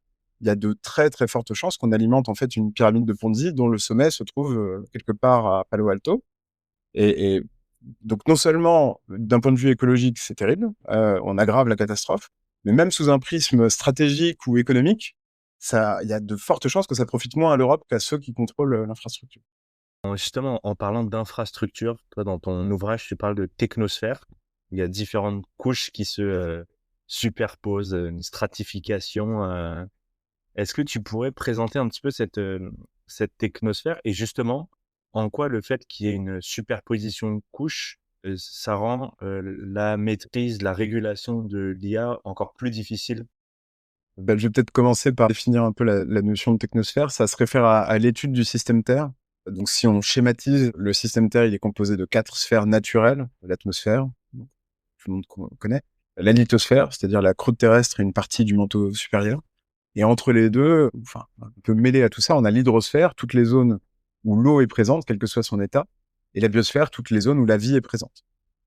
Speaker 3: il y a de très très fortes chances qu'on alimente en fait une pyramide de Ponzi dont le sommet se trouve quelque part à Palo Alto. Et donc non seulement d'un point de vue écologique, c'est terrible, on aggrave la catastrophe, mais même sous un prisme stratégique ou économique, il y a de fortes chances que ça profite moins à l'Europe qu'à ceux qui contrôlent l'infrastructure.
Speaker 2: Justement, en parlant d'infrastructure, toi, dans ton ouvrage, tu parles de technosphère. Il y a différentes couches qui se superposent, une stratification. Est-ce que tu pourrais présenter un petit peu cette technosphère et justement, en quoi le fait qu'il y ait une superposition de couches, ça rend la maîtrise, la régulation de l'IA encore plus difficile?
Speaker 3: Ben, je vais peut-être commencer par définir un peu la notion de technosphère. Ça se réfère à l'étude du système Terre. Donc, si on schématise, le système Terre, il est composé de 4 sphères naturelles, l'atmosphère, donc, tout le monde connaît, la lithosphère, c'est-à-dire la croûte terrestre et une partie du manteau supérieur. Et entre les deux, enfin, un peu mêlé à tout ça, on a l'hydrosphère, toutes les zones où l'eau est présente, quel que soit son état, et la biosphère, toutes les zones où la vie est présente.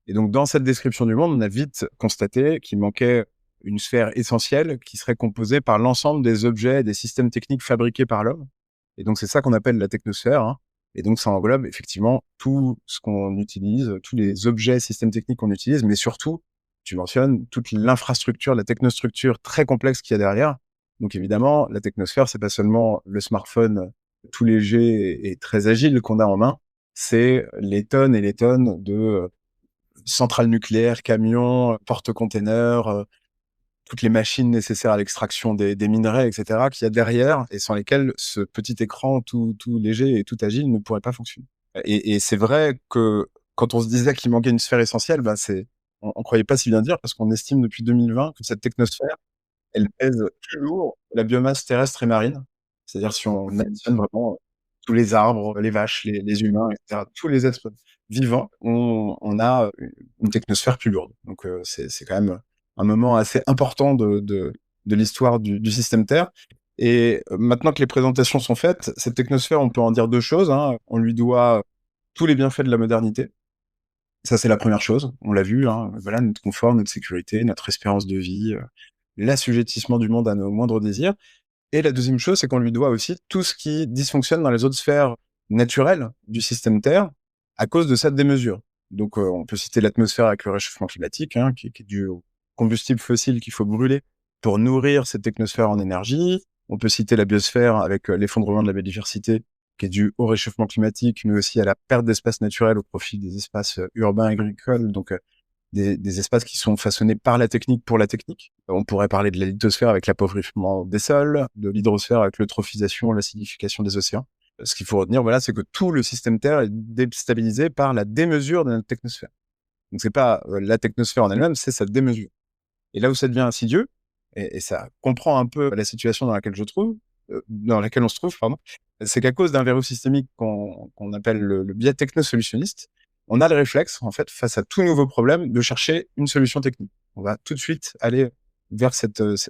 Speaker 3: Et donc, dans cette description du monde, on a vite constaté qu'il manquait une sphère essentielle qui serait composée par l'ensemble des objets et des systèmes techniques fabriqués par l'homme. Et donc, c'est ça qu'on appelle la technosphère, hein. Et donc, ça englobe effectivement tout ce qu'on utilise, tous les objets, systèmes techniques qu'on utilise, mais surtout, tu mentionnes toute l'infrastructure, la technostructure très complexe qu'il y a derrière. Donc, évidemment, la technosphère, c'est pas seulement le smartphone tout léger et très agile qu'on a en main, c'est les tonnes et les tonnes de centrales nucléaires, camions, porte-containers, toutes les machines nécessaires à l'extraction des minerais, etc., qu'il y a derrière et sans lesquelles ce petit écran tout léger et tout agile ne pourrait pas fonctionner. Et c'est vrai que quand on se disait qu'il manquait une sphère essentielle, ben on croyait pas si bien dire parce qu'on estime depuis 2020 que cette technosphère, elle pèse plus lourd que la biomasse terrestre et marine. C'est-à-dire si on additionne vraiment tous les arbres, les vaches, les humains, etc., tous les êtres vivants, on a une technosphère plus lourde. Donc c'est quand même un moment assez important de l'histoire du système Terre. Et maintenant que les présentations sont faites, cette technosphère, on peut en dire deux choses, hein. On lui doit tous les bienfaits de la modernité. Ça, c'est la première chose. On l'a vu, hein. Voilà, notre confort, notre sécurité, notre espérance de vie, l'assujettissement du monde à nos moindres désirs. Et la deuxième chose, c'est qu'on lui doit aussi tout ce qui dysfonctionne dans les autres sphères naturelles du système Terre à cause de cette démesure. Donc, on peut citer l'atmosphère avec le réchauffement climatique, hein, qui est dû au combustible fossile qu'il faut brûler pour nourrir cette technosphère en énergie. On peut citer la biosphère avec l'effondrement de la biodiversité qui est dû au réchauffement climatique, mais aussi à la perte d'espaces naturels au profit des espaces urbains agricoles. Donc, des espaces qui sont façonnés par la technique pour la technique. On pourrait parler de la lithosphère avec l'appauvrissement des sols, de l'hydrosphère avec l'eutrophisation, l'acidification des océans. Ce qu'il faut retenir, voilà, c'est que tout le système Terre est déstabilisé par la démesure de notre technosphère. Donc c'est pas la technosphère en elle-même, c'est sa démesure. Et là où ça devient insidieux, et ça comprend un peu la situation dans laquelle on se trouve, pardon, c'est qu'à cause d'un verrou systémique qu'on appelle le biais technosolutionniste, on a le réflexe, en fait, face à tout nouveau problème, de chercher une solution technique. On va tout de suite aller vers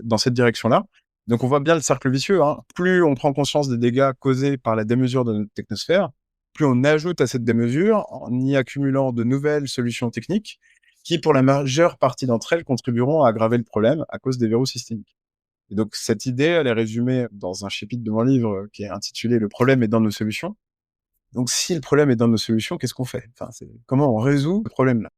Speaker 3: dans cette direction-là. Donc, on voit bien le cercle vicieux, hein. Plus on prend conscience des dégâts causés par la démesure de notre technosphère, plus on ajoute à cette démesure en y accumulant de nouvelles solutions techniques qui, pour la majeure partie d'entre elles, contribueront à aggraver le problème à cause des verrous systémiques. Et donc, cette idée, elle est résumée dans un chapitre de mon livre qui est intitulé « Le problème est dans nos solutions ». Donc, si le problème est dans nos solutions, qu'est-ce qu'on fait? Enfin, comment on résout ce problème-là?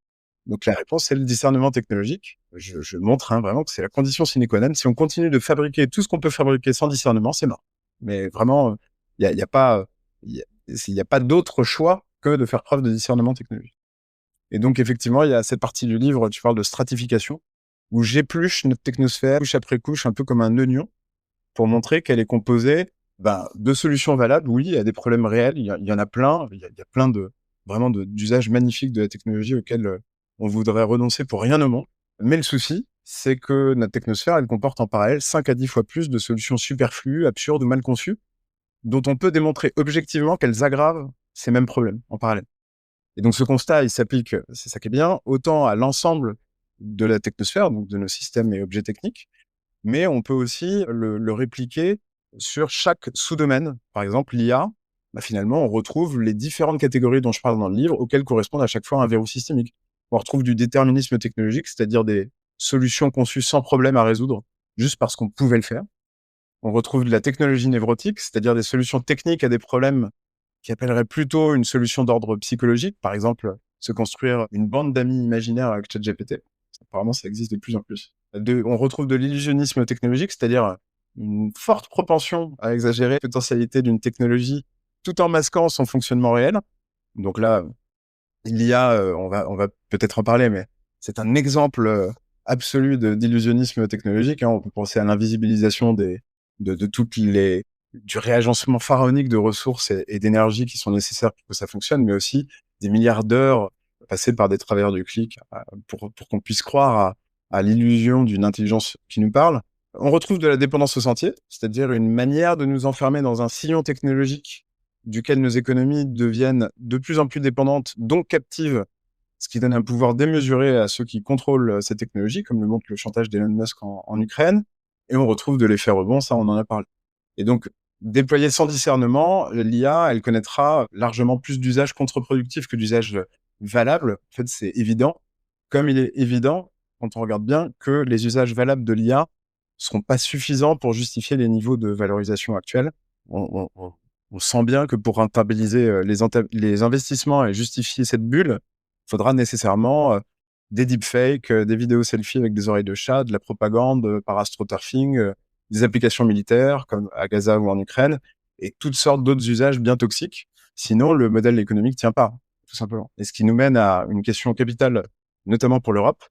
Speaker 3: Donc, la réponse, c'est le discernement technologique. Je montre vraiment que c'est la condition sine qua non. Si on continue de fabriquer tout ce qu'on peut fabriquer sans discernement, c'est mort. Mais vraiment, il y a pas, il y a pas d'autre choix que de faire preuve de discernement technologique. Et donc, effectivement, il y a cette partie du livre, tu parles de stratification, où j'épluche notre technosphère couche après couche, un peu comme un oignon, pour montrer qu'elle est composée de solutions valables. Oui, il y a des problèmes réels, il y en a plein, il y a plein d'usages magnifiques de la technologie auxquels on voudrait renoncer pour rien au monde. Mais le souci, c'est que notre technosphère, elle comporte en parallèle 5 à 10 fois plus de solutions superflues, absurdes ou mal conçues, dont on peut démontrer objectivement qu'elles aggravent ces mêmes problèmes en parallèle. Et donc ce constat, il s'applique, c'est ça qui est bien, autant à l'ensemble de la technosphère, donc de nos systèmes et objets techniques, mais on peut aussi le répliquer sur chaque sous-domaine. Par exemple, l'IA, finalement, on retrouve les différentes catégories dont je parle dans le livre, auxquelles correspondent à chaque fois un verrou systémique. On retrouve du déterminisme technologique, c'est-à-dire des solutions conçues sans problème à résoudre, juste parce qu'on pouvait le faire. On retrouve de la technologie névrotique, c'est-à-dire des solutions techniques à des problèmes qui appellerait plutôt une solution d'ordre psychologique, par exemple, se construire une bande d'amis imaginaires avec ChatGPT. Apparemment, ça existe de plus en plus. On retrouve de l'illusionnisme technologique, c'est-à-dire une forte propension à exagérer la potentialité d'une technologie tout en masquant son fonctionnement réel. Donc là, l'IA, on va peut-être en parler, mais c'est un exemple absolu d'illusionnisme technologique. On peut penser à l'invisibilisation de toutes les du réagencement pharaonique de ressources et d'énergie qui sont nécessaires pour que ça fonctionne, mais aussi des milliards d'heures passées par des travailleurs du clic pour qu'on puisse croire à l'illusion d'une intelligence qui nous parle. On retrouve de la dépendance au sentier, c'est-à-dire une manière de nous enfermer dans un sillon technologique duquel nos économies deviennent de plus en plus dépendantes, donc captives, ce qui donne un pouvoir démesuré à ceux qui contrôlent ces technologies, comme le montre le chantage d'Elon Musk en Ukraine. Et on retrouve de l'effet rebond, ça on en a parlé. Et donc, déployée sans discernement, l'IA, elle connaîtra largement plus d'usages contre-productifs que d'usages valables. En fait, c'est évident. Comme il est évident, quand on regarde bien, que les usages valables de l'IA seront pas suffisants pour justifier les niveaux de valorisation actuels. On sent bien que pour rentabiliser les investissements et justifier cette bulle, il faudra nécessairement des deepfakes, des vidéos selfies avec des oreilles de chat, de la propagande par astroturfing, des applications militaires comme à Gaza ou en Ukraine, et toutes sortes d'autres usages bien toxiques. Sinon, le modèle économique tient pas, tout simplement. Et ce qui nous mène à une question capitale, notamment pour l'Europe.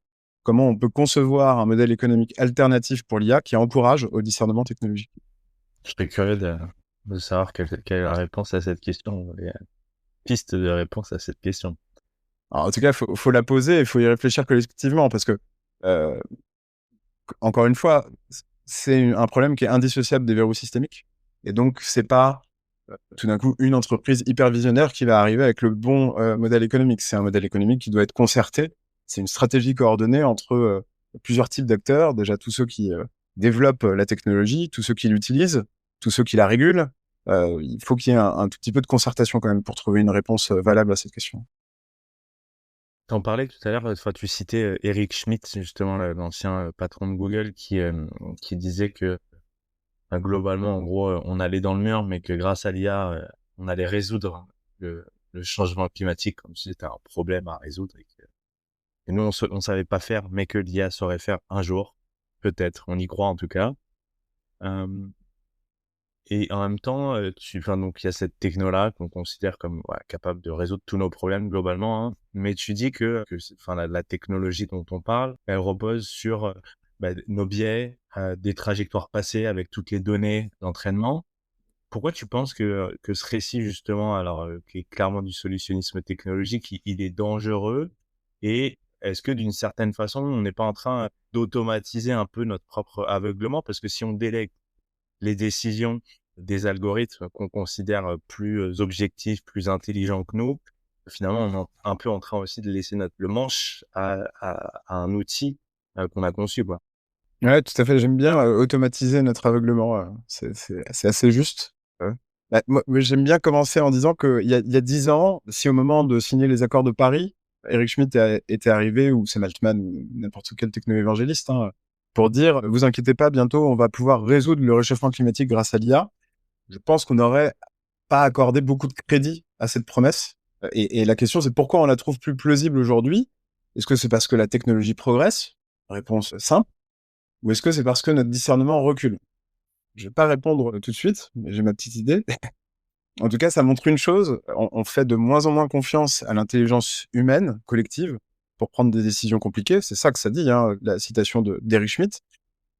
Speaker 3: Comment on peut concevoir un modèle économique alternatif pour l'IA qui encourage au discernement technologique?
Speaker 2: Je serais curieux de savoir quelle est la réponse à cette question, les pistes de réponse à cette question.
Speaker 3: Alors, en tout cas, faut la poser, il faut y réfléchir collectivement, parce que, encore une fois, c'est un problème qui est indissociable des verrous systémiques. Et donc, c'est pas tout d'un coup une entreprise hyper visionnaire qui va arriver avec le bon modèle économique. C'est un modèle économique qui doit être concerté. C'est une stratégie coordonnée entre plusieurs types d'acteurs. Déjà, tous ceux qui développent la technologie, tous ceux qui l'utilisent, tous ceux qui la régulent. Il faut qu'il y ait un tout petit peu de concertation quand même pour trouver une réponse valable à cette question.
Speaker 2: T'en parlais tout à l'heure, tu citais Eric Schmidt, justement, l'ancien patron de Google, qui disait que globalement, en gros, on allait dans le mur, mais que grâce à l'IA, on allait résoudre le changement climatique, comme si c'était un problème à résoudre. Et nous, on savait pas faire, mais que l'IA saurait faire un jour, peut-être. On y croit en tout cas. Et en même temps, donc il y a cette techno-là qu'on considère comme capable de résoudre tous nos problèmes globalement, hein. Mais tu dis que la technologie dont on parle, elle repose sur nos biais, des trajectoires passées avec toutes les données d'entraînement. Pourquoi tu penses que ce récit justement, alors qui est clairement du solutionnisme technologique, il est dangereux? Et est-ce que d'une certaine façon, on n'est pas en train d'automatiser un peu notre propre aveuglement? Parce que si on délègue les décisions des algorithmes qu'on considère plus objectifs, plus intelligents que nous, finalement, on est un peu en train aussi de laisser le manche à un outil qu'on a conçu, quoi.
Speaker 3: Ouais, tout à fait. J'aime bien automatiser notre aveuglement. C'est assez juste. Moi, j'aime bien commencer en disant qu'il y a 10 ans, si au moment de signer les accords de Paris, Eric Schmidt était arrivé, ou Sam Altman, ou n'importe quel techno-évangéliste, hein, pour dire: «Vous inquiétez pas, bientôt on va pouvoir résoudre le réchauffement climatique grâce à l'IA». Je pense qu'on n'aurait pas accordé beaucoup de crédit à cette promesse. Et la question, c'est pourquoi on la trouve plus plausible aujourd'hui? Est-ce que c'est parce que la technologie progresse? Réponse simple. Ou est-ce que c'est parce que notre discernement recule? Je vais pas répondre tout de suite, mais j'ai ma petite idée. En tout cas, ça montre une chose, on fait de moins en moins confiance à l'intelligence humaine, collective, pour prendre des décisions compliquées. C'est ça que ça dit, hein, la citation d'Eric Schmidt.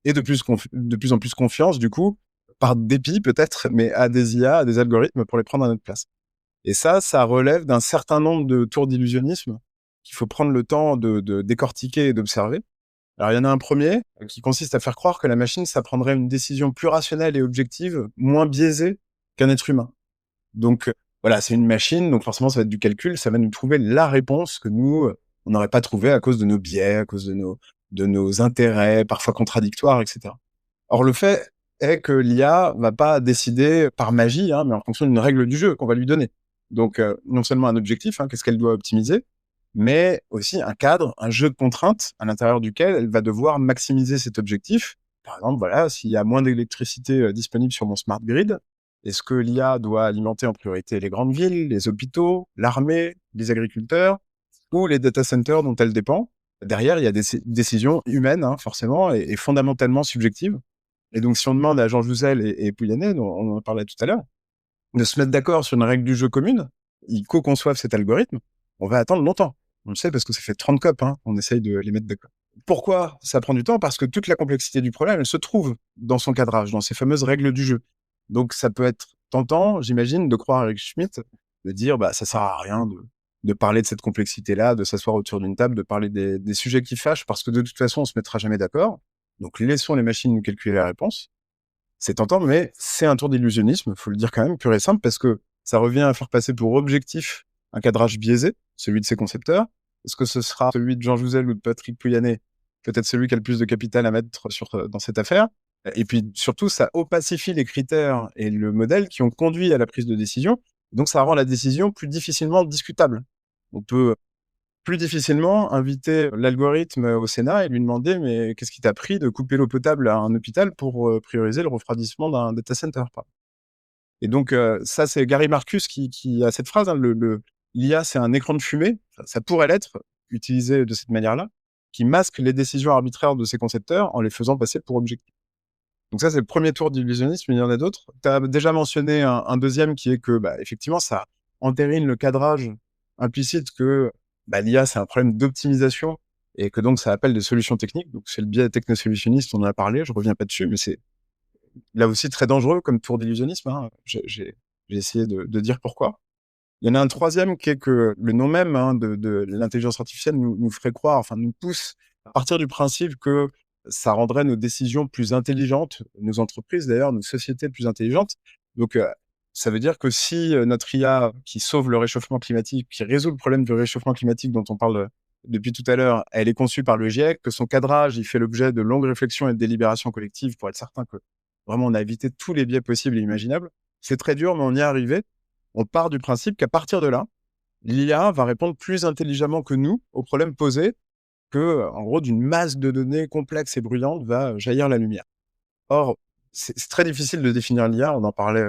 Speaker 3: Et de plus en plus confiance, du coup, par dépit peut-être, mais à des IA, à des algorithmes pour les prendre à notre place. Et ça relève d'un certain nombre de tours d'illusionnisme qu'il faut prendre le temps de décortiquer et d'observer. Alors, il y en a un premier qui consiste à faire croire que la machine, ça prendrait une décision plus rationnelle et objective, moins biaisée qu'un être humain. Donc, voilà, c'est une machine, donc forcément, ça va être du calcul, ça va nous trouver la réponse que nous, on n'aurait pas trouvé à cause de nos biais, à cause de nos intérêts, parfois contradictoires, etc. Or, le fait est que l'IA va pas décider par magie, hein, mais en fonction d'une règle du jeu qu'on va lui donner. Donc, non seulement un objectif, hein, qu'est-ce qu'elle doit optimiser, mais aussi un cadre, un jeu de contraintes à l'intérieur duquel elle va devoir maximiser cet objectif. Par exemple, voilà, s'il y a moins d'électricité disponible sur mon smart grid, est-ce que l'IA doit alimenter en priorité les grandes villes, les hôpitaux, l'armée, les agriculteurs ou les data centers dont elle dépend? Derrière, il y a des décisions humaines, hein, forcément, et fondamentalement subjectives. Et donc, si on demande à Jean Jouzel et Pouyanné, dont on en parlait tout à l'heure, de se mettre d'accord sur une règle du jeu commune, ils co-conçoivent cet algorithme, on va attendre longtemps. On le sait parce que ça fait 30 COP, hein, on essaye de les mettre d'accord. Pourquoi ça prend du temps? Parce que toute la complexité du problème, elle se trouve dans son cadrage, dans ces fameuses règles du jeu. Donc, ça peut être tentant, j'imagine, de croire Eric Schmidt, de dire, bah, ça sert à rien de parler de cette complexité-là, de s'asseoir autour d'une table, de parler des sujets qui fâchent, parce que de toute façon, on se mettra jamais d'accord. Donc, laissons les machines nous calculer la réponse. C'est tentant, mais c'est un tour d'illusionnisme, faut le dire quand même, pur et simple, parce que ça revient à faire passer pour objectif un cadrage biaisé, celui de ses concepteurs. Est-ce que ce sera celui de Jean Jouzel ou de Patrick Pouyanné? Peut-être celui qui a le plus de capital à mettre dans cette affaire. Et puis surtout, ça opacifie les critères et le modèle qui ont conduit à la prise de décision. Donc ça rend la décision plus difficilement discutable. On peut plus difficilement inviter l'algorithme au Sénat et lui demander: «Mais qu'est-ce qui t'a pris de couper l'eau potable à un hôpital pour, prioriser le refroidissement d'un data center?» Et donc, ça, c'est Gary Marcus qui a cette phrase, hein, «L'IA, c'est un écran de fumée», ça pourrait l'être, utilisé de cette manière-là, qui masque les décisions arbitraires de ses concepteurs en les faisant passer pour objectifs. Donc ça, c'est le premier tour d'illusionnisme, mais il y en a d'autres. Tu as déjà mentionné un 2e qui est que, bah, effectivement, ça entérine le cadrage implicite que, bah, l'IA, c'est un problème d'optimisation et que donc ça appelle des solutions techniques. Donc c'est le biais technosolutionniste, on en a parlé, je reviens pas dessus, mais c'est là aussi très dangereux comme tour d'illusionnisme, hein. J'ai essayé de dire pourquoi. Il y en a un 3e qui est que le nom même, hein, de l'intelligence artificielle nous ferait croire, enfin nous pousse à partir du principe que ça rendrait nos décisions plus intelligentes, nos entreprises d'ailleurs, nos sociétés plus intelligentes. Donc, ça veut dire que si, notre IA qui sauve le réchauffement climatique, qui résout le problème du réchauffement climatique dont on parle, depuis tout à l'heure, elle est conçue par le GIEC, que son cadrage, il fait l'objet de longues réflexions et de délibérations collectives pour être certain que vraiment on a évité tous les biais possibles et imaginables. C'est très dur, mais on y est arrivé. On part du principe qu'à partir de là, l'IA va répondre plus intelligemment que nous aux problèmes posés, que, en gros, d'une masse de données complexes et bruyantes va jaillir la lumière. Or, c'est très difficile de définir l'IA, on en parlait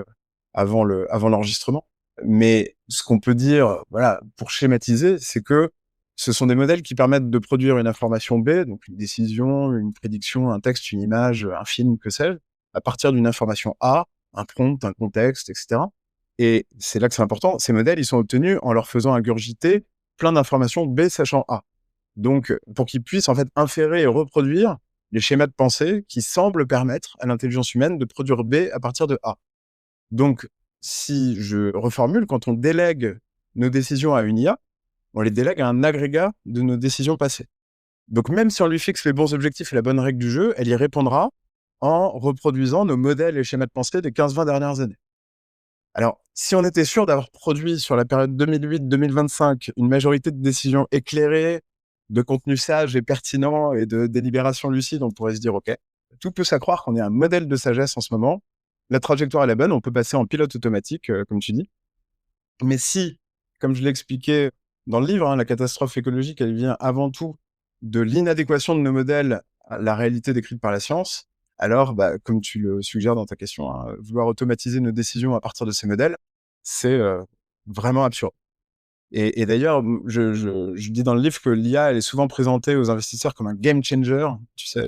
Speaker 3: avant l'enregistrement. Mais ce qu'on peut dire, voilà, pour schématiser, c'est que ce sont des modèles qui permettent de produire une information B, donc une décision, une prédiction, un texte, une image, un film, que sais-je, à partir d'une information A, un prompt, un contexte, etc. Et c'est là que c'est important, ces modèles, ils sont obtenus en leur faisant ingurgiter plein d'informations B sachant A. Donc, pour qu'ils puissent en fait inférer et reproduire les schémas de pensée qui semblent permettre à l'intelligence humaine de produire B à partir de A. Donc, si je reformule, quand on délègue nos décisions à une IA, on les délègue à un agrégat de nos décisions passées. Donc, même si on lui fixe les bons objectifs et la bonne règle du jeu, elle y répondra en reproduisant nos modèles et schémas de pensée des 15-20 dernières années. Alors, si on était sûr d'avoir produit sur la période 2008-2025 une majorité de décisions éclairées, de contenu sage et pertinent et de délibération lucide, on pourrait se dire, OK, tout peut s'accroire qu'on est un modèle de sagesse en ce moment. La trajectoire est la bonne, on peut passer en pilote automatique, comme tu dis. Mais si, comme je l'ai expliqué, dans le livre, hein, la catastrophe écologique, elle vient avant tout de l'inadéquation de nos modèles à la réalité décrite par la science. Alors, comme tu le suggères dans ta question, hein, vouloir automatiser nos décisions à partir de ces modèles, c'est vraiment absurde. Et d'ailleurs, je dis dans le livre que l'IA, elle est souvent présentée aux investisseurs comme un game changer. Tu sais,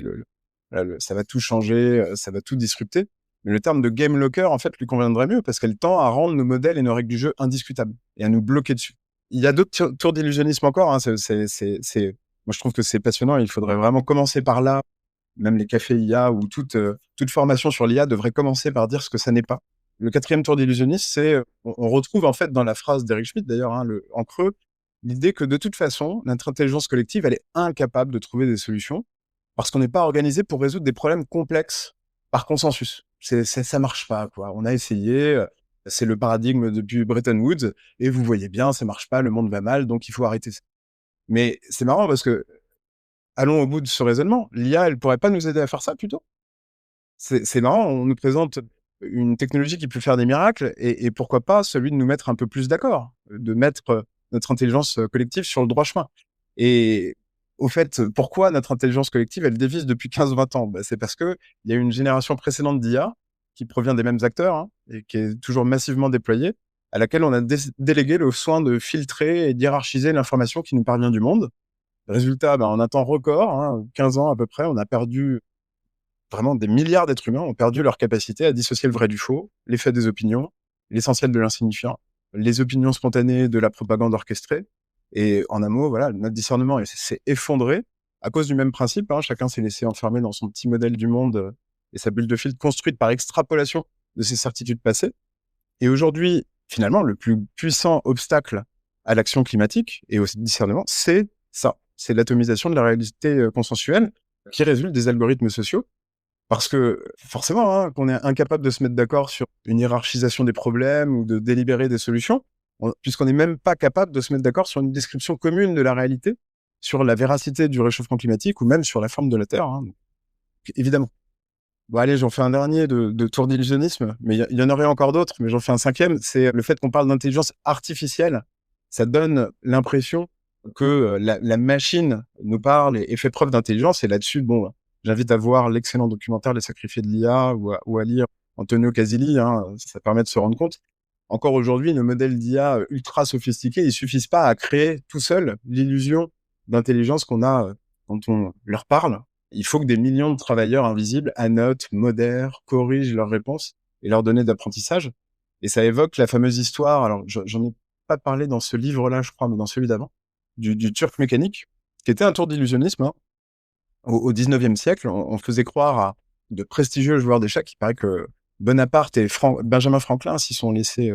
Speaker 3: ça va tout changer, ça va tout disrupter. Mais le terme de game locker, en fait, lui conviendrait mieux parce qu'elle tend à rendre nos modèles et nos règles du jeu indiscutables et à nous bloquer dessus. Il y a d'autres tours d'illusionnisme encore. Hein, moi, je trouve que c'est passionnant. Il faudrait vraiment commencer par là. Même les cafés IA ou toute formation sur l'IA devrait commencer par dire ce que ça n'est pas. Le 4e tour d'illusionnisme, c'est, on retrouve en fait dans la phrase d'Eric Schmidt d'ailleurs, hein, en creux, l'idée que de toute façon, notre intelligence collective, elle est incapable de trouver des solutions parce qu'on n'est pas organisé pour résoudre des problèmes complexes par consensus. Ça marche pas, quoi. On a essayé, c'est le paradigme depuis Bretton Woods, et vous voyez bien, ça marche pas, le monde va mal, donc il faut arrêter ça. Mais c'est marrant parce que, allons au bout de ce raisonnement, l'IA, elle pourrait pas nous aider à faire ça plutôt? C'est marrant, on nous présente une technologie qui peut faire des miracles et pourquoi pas celui de nous mettre un peu plus d'accord, de mettre notre intelligence collective sur le droit chemin. Et au fait, pourquoi notre intelligence collective, elle dévisse depuis 15-20 ans? C'est parce qu'il y a une génération précédente d'IA qui provient des mêmes acteurs, hein, et qui est toujours massivement déployée, à laquelle on a délégué le soin de filtrer et d'hiérarchiser l'information qui nous parvient du monde. Résultat, en un temps record, hein, 15 ans à peu près, on a perdu vraiment des milliards d'êtres humains ont perdu leur capacité à dissocier le vrai du faux, les faits des opinions, l'essentiel de l'insignifiant, les opinions spontanées de la propagande orchestrée. Et en un mot, voilà, notre discernement s'est effondré à cause du même principe. Hein, chacun s'est laissé enfermer dans son petit modèle du monde et sa bulle de filtre construite par extrapolation de ses certitudes passées. Et aujourd'hui, finalement, le plus puissant obstacle à l'action climatique et au discernement, c'est ça. C'est l'atomisation de la réalité consensuelle qui résulte des algorithmes sociaux. Parce que forcément, hein, qu'on est incapable de se mettre d'accord sur une hiérarchisation des problèmes ou de délibérer des solutions, puisqu'on n'est même pas capable de se mettre d'accord sur une description commune de la réalité, sur la véracité du réchauffement climatique ou même sur la forme de la Terre, hein. Évidemment. Bon, allez, j'en fais un dernier de tour d'illusionnisme, mais il y en aurait encore d'autres, mais j'en fais un 5e, c'est le fait qu'on parle d'intelligence artificielle. Ça donne l'impression que la machine nous parle et fait preuve d'intelligence, et là-dessus, bon, j'invite à voir l'excellent documentaire Les Sacrifiés de l'IA ou à lire Antonio Casilli, hein, ça permet de se rendre compte. Encore aujourd'hui, nos modèles d'IA ultra sophistiqués, ils suffisent pas à créer tout seul l'illusion d'intelligence qu'on a quand on leur parle. Il faut que des millions de travailleurs invisibles annotent, modèrent, corrigent leurs réponses et leurs données d'apprentissage. Et ça évoque la fameuse histoire, alors j'en ai pas parlé dans ce livre-là, je crois, mais dans celui d'avant, du Turc mécanique, qui était un tour d'illusionnisme, hein. Au 19e siècle, on faisait croire à de prestigieux joueurs d'échecs. Il paraît que Bonaparte et Benjamin Franklin s'y sont laissés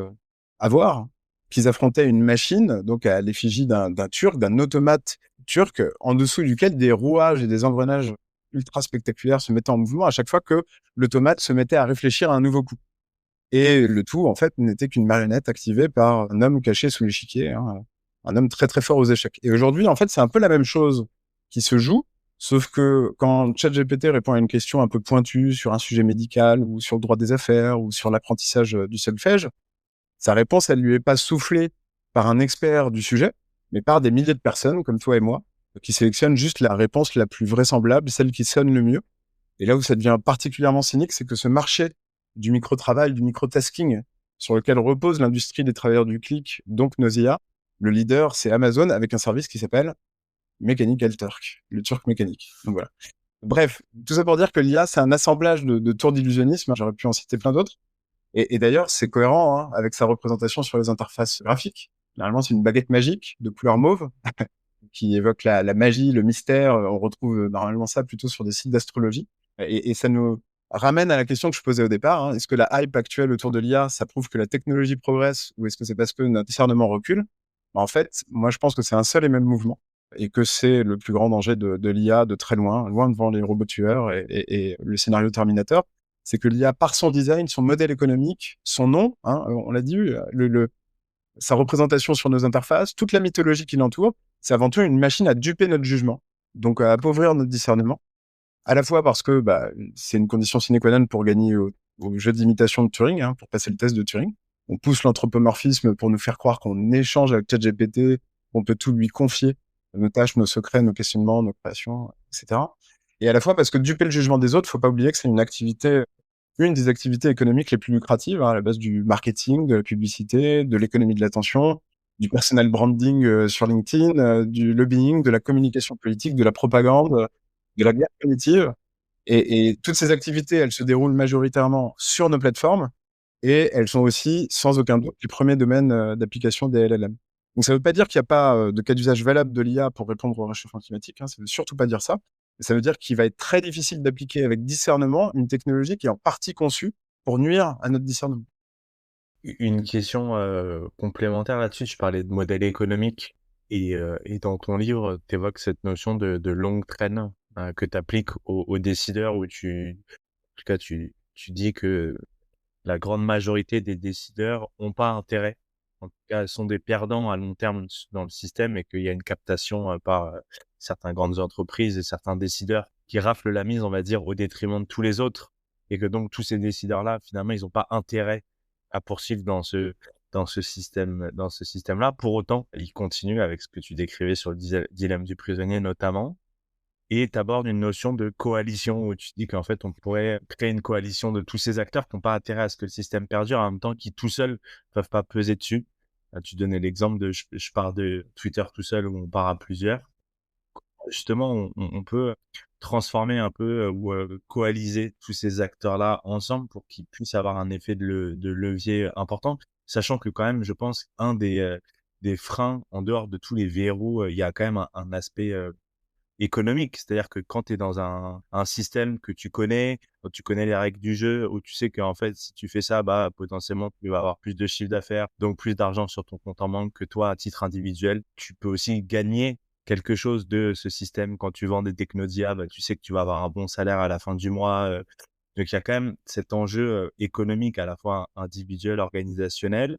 Speaker 3: avoir, qu'ils affrontaient une machine, donc à l'effigie d'un Turc, d'un automate turc, en dessous duquel des rouages et des engrenages ultra spectaculaires se mettaient en mouvement à chaque fois que l'automate se mettait à réfléchir à un nouveau coup. Et le tout, en fait, n'était qu'une marionnette activée par un homme caché sous l'échiquier, hein, un homme très très fort aux échecs. Et aujourd'hui, en fait, c'est un peu la même chose qui se joue, sauf que quand ChatGPT répond à une question un peu pointue sur un sujet médical ou sur le droit des affaires ou sur l'apprentissage du solfège, sa réponse, elle lui est pas soufflée par un expert du sujet, mais par des milliers de personnes comme toi et moi, qui sélectionnent juste la réponse la plus vraisemblable, celle qui sonne le mieux. Et là où ça devient particulièrement cynique, c'est que ce marché du micro-travail, du micro-tasking, sur lequel repose l'industrie des travailleurs du clic, donc nos IA, le leader, c'est Amazon avec un service qui s'appelle Mechanical Turk, le Turc mécanique. Donc voilà. Bref, tout ça pour dire que l'IA, c'est un assemblage de tours d'illusionnisme. J'aurais pu en citer plein d'autres. Et d'ailleurs, c'est cohérent, hein, avec sa représentation sur les interfaces graphiques. Généralement, c'est une baguette magique de couleur mauve qui évoque la magie, le mystère. On retrouve normalement ça plutôt sur des sites d'astrologie. Et ça nous ramène à la question que je posais au départ, hein. Est-ce que la hype actuelle autour de l'IA, ça prouve que la technologie progresse ou est-ce que c'est parce que notre discernement recule? En fait, moi, je pense que c'est un seul et même mouvement et que c'est le plus grand danger de l'IA de très loin, loin devant les robots tueurs et le scénario Terminator. C'est que l'IA, par son design, son modèle économique, son nom, hein, on l'a dit, sa représentation sur nos interfaces, toute la mythologie qui l'entoure, c'est avant tout une machine à duper notre jugement, donc à appauvrir notre discernement, à la fois parce que c'est une condition sine qua non pour gagner au jeu d'imitation de Turing, hein, pour passer le test de Turing. On pousse l'anthropomorphisme pour nous faire croire qu'on échange avec ChatGPT on peut tout lui confier, nos tâches, nos secrets, nos questionnements, nos créations, etc. Et à la fois parce que duper le jugement des autres, faut pas oublier que c'est une des activités économiques les plus lucratives, hein, à la base du marketing, de la publicité, de l'économie de l'attention, du personal branding sur LinkedIn, du lobbying, de la communication politique, de la propagande, de la guerre cognitive. Et toutes ces activités, elles se déroulent majoritairement sur nos plateformes et elles sont aussi, sans aucun doute, les premiers domaines d'application des LLM. Donc ça ne veut pas dire qu'il n'y a pas de cas d'usage valable de l'IA pour répondre au réchauffement climatique, hein, ça ne veut surtout pas dire ça. Mais ça veut dire qu'il va être très difficile d'appliquer avec discernement une technologie qui est en partie conçue pour nuire à notre discernement.
Speaker 2: Une question complémentaire là-dessus, tu parlais de modèle économique et dans ton livre, tu évoques cette notion de longue traîne que tu appliques aux décideurs où en tout cas, tu dis que la grande majorité des décideurs ont pas intérêt. En tout cas, sont des perdants à long terme dans le système et qu'il y a une captation par certaines grandes entreprises et certains décideurs qui raflent la mise, on va dire, au détriment de tous les autres. Et que donc, tous ces décideurs-là, finalement, ils n'ont pas intérêt à poursuivre dans ce système-là. Pour autant, ils continuent avec ce que tu décrivais sur le dilemme du prisonnier, notamment. Et tu abordes une notion de coalition où tu dis qu'en fait, on pourrait créer une coalition de tous ces acteurs qui n'ont pas intérêt à ce que le système perdure, en même temps qui tout seuls peuvent pas peser dessus. Tu donnais l'exemple de je pars de Twitter tout seul ou on part à plusieurs. Justement, on peut transformer un peu ou coaliser tous ces acteurs-là ensemble pour qu'ils puissent avoir un effet de levier important, sachant que quand même, je pense, un des freins, en dehors de tous les verrous, il y a quand même un aspect économique. C'est-à-dire que quand tu es dans un système que tu connais, quand tu connais les règles du jeu, où tu sais qu'en fait, si tu fais ça, bah, potentiellement, tu vas avoir plus de chiffre d'affaires, donc plus d'argent sur ton compte en banque que toi, à titre individuel. Tu peux aussi gagner quelque chose de ce système. Quand tu vends des technodia, bah, tu sais que tu vas avoir un bon salaire à la fin du mois. Donc, il y a quand même cet enjeu économique, à la fois individuel, organisationnel,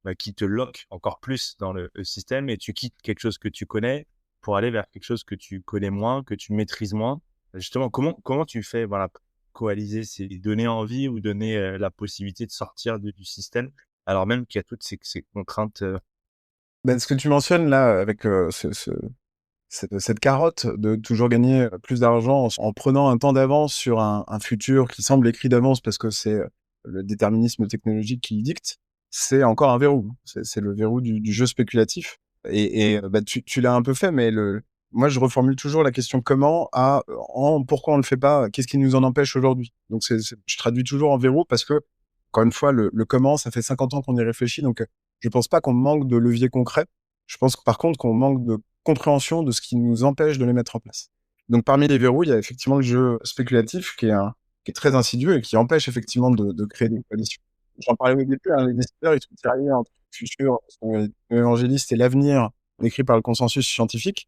Speaker 2: bah, qui te loque encore plus dans le système et tu quittes quelque chose que tu connais pour aller vers quelque chose que tu connais moins, que tu maîtrises moins. Justement, comment tu fais, voilà, coaliser, c'est donner envie ou donner la possibilité de sortir du système, alors même qu'il y a toutes ces contraintes.
Speaker 3: Ce que tu mentionnes là, avec cette carotte de toujours gagner plus d'argent en prenant un temps d'avance sur un futur qui semble écrit d'avance parce que c'est le déterminisme technologique qui le dicte, c'est encore un verrou. C'est le verrou du jeu spéculatif. Tu l'as un peu fait, mais moi, je reformule toujours la question comment en pourquoi on le fait pas, qu'est-ce qui nous en empêche aujourd'hui. Donc, je traduis toujours en verrou parce que, encore une fois, le comment, ça fait 50 ans qu'on y réfléchit, donc je pense pas qu'on manque de leviers concrets. Je pense par contre qu'on manque de compréhension de ce qui nous empêche de les mettre en place. Donc parmi les verrous, il y a effectivement le jeu spéculatif qui est très insidieux et qui empêche effectivement de créer des coalitions. J'en parlais au début, hein, les décideurs, ils sont tiraillés entre le futur, évangéliste et l'avenir décrit par le consensus scientifique.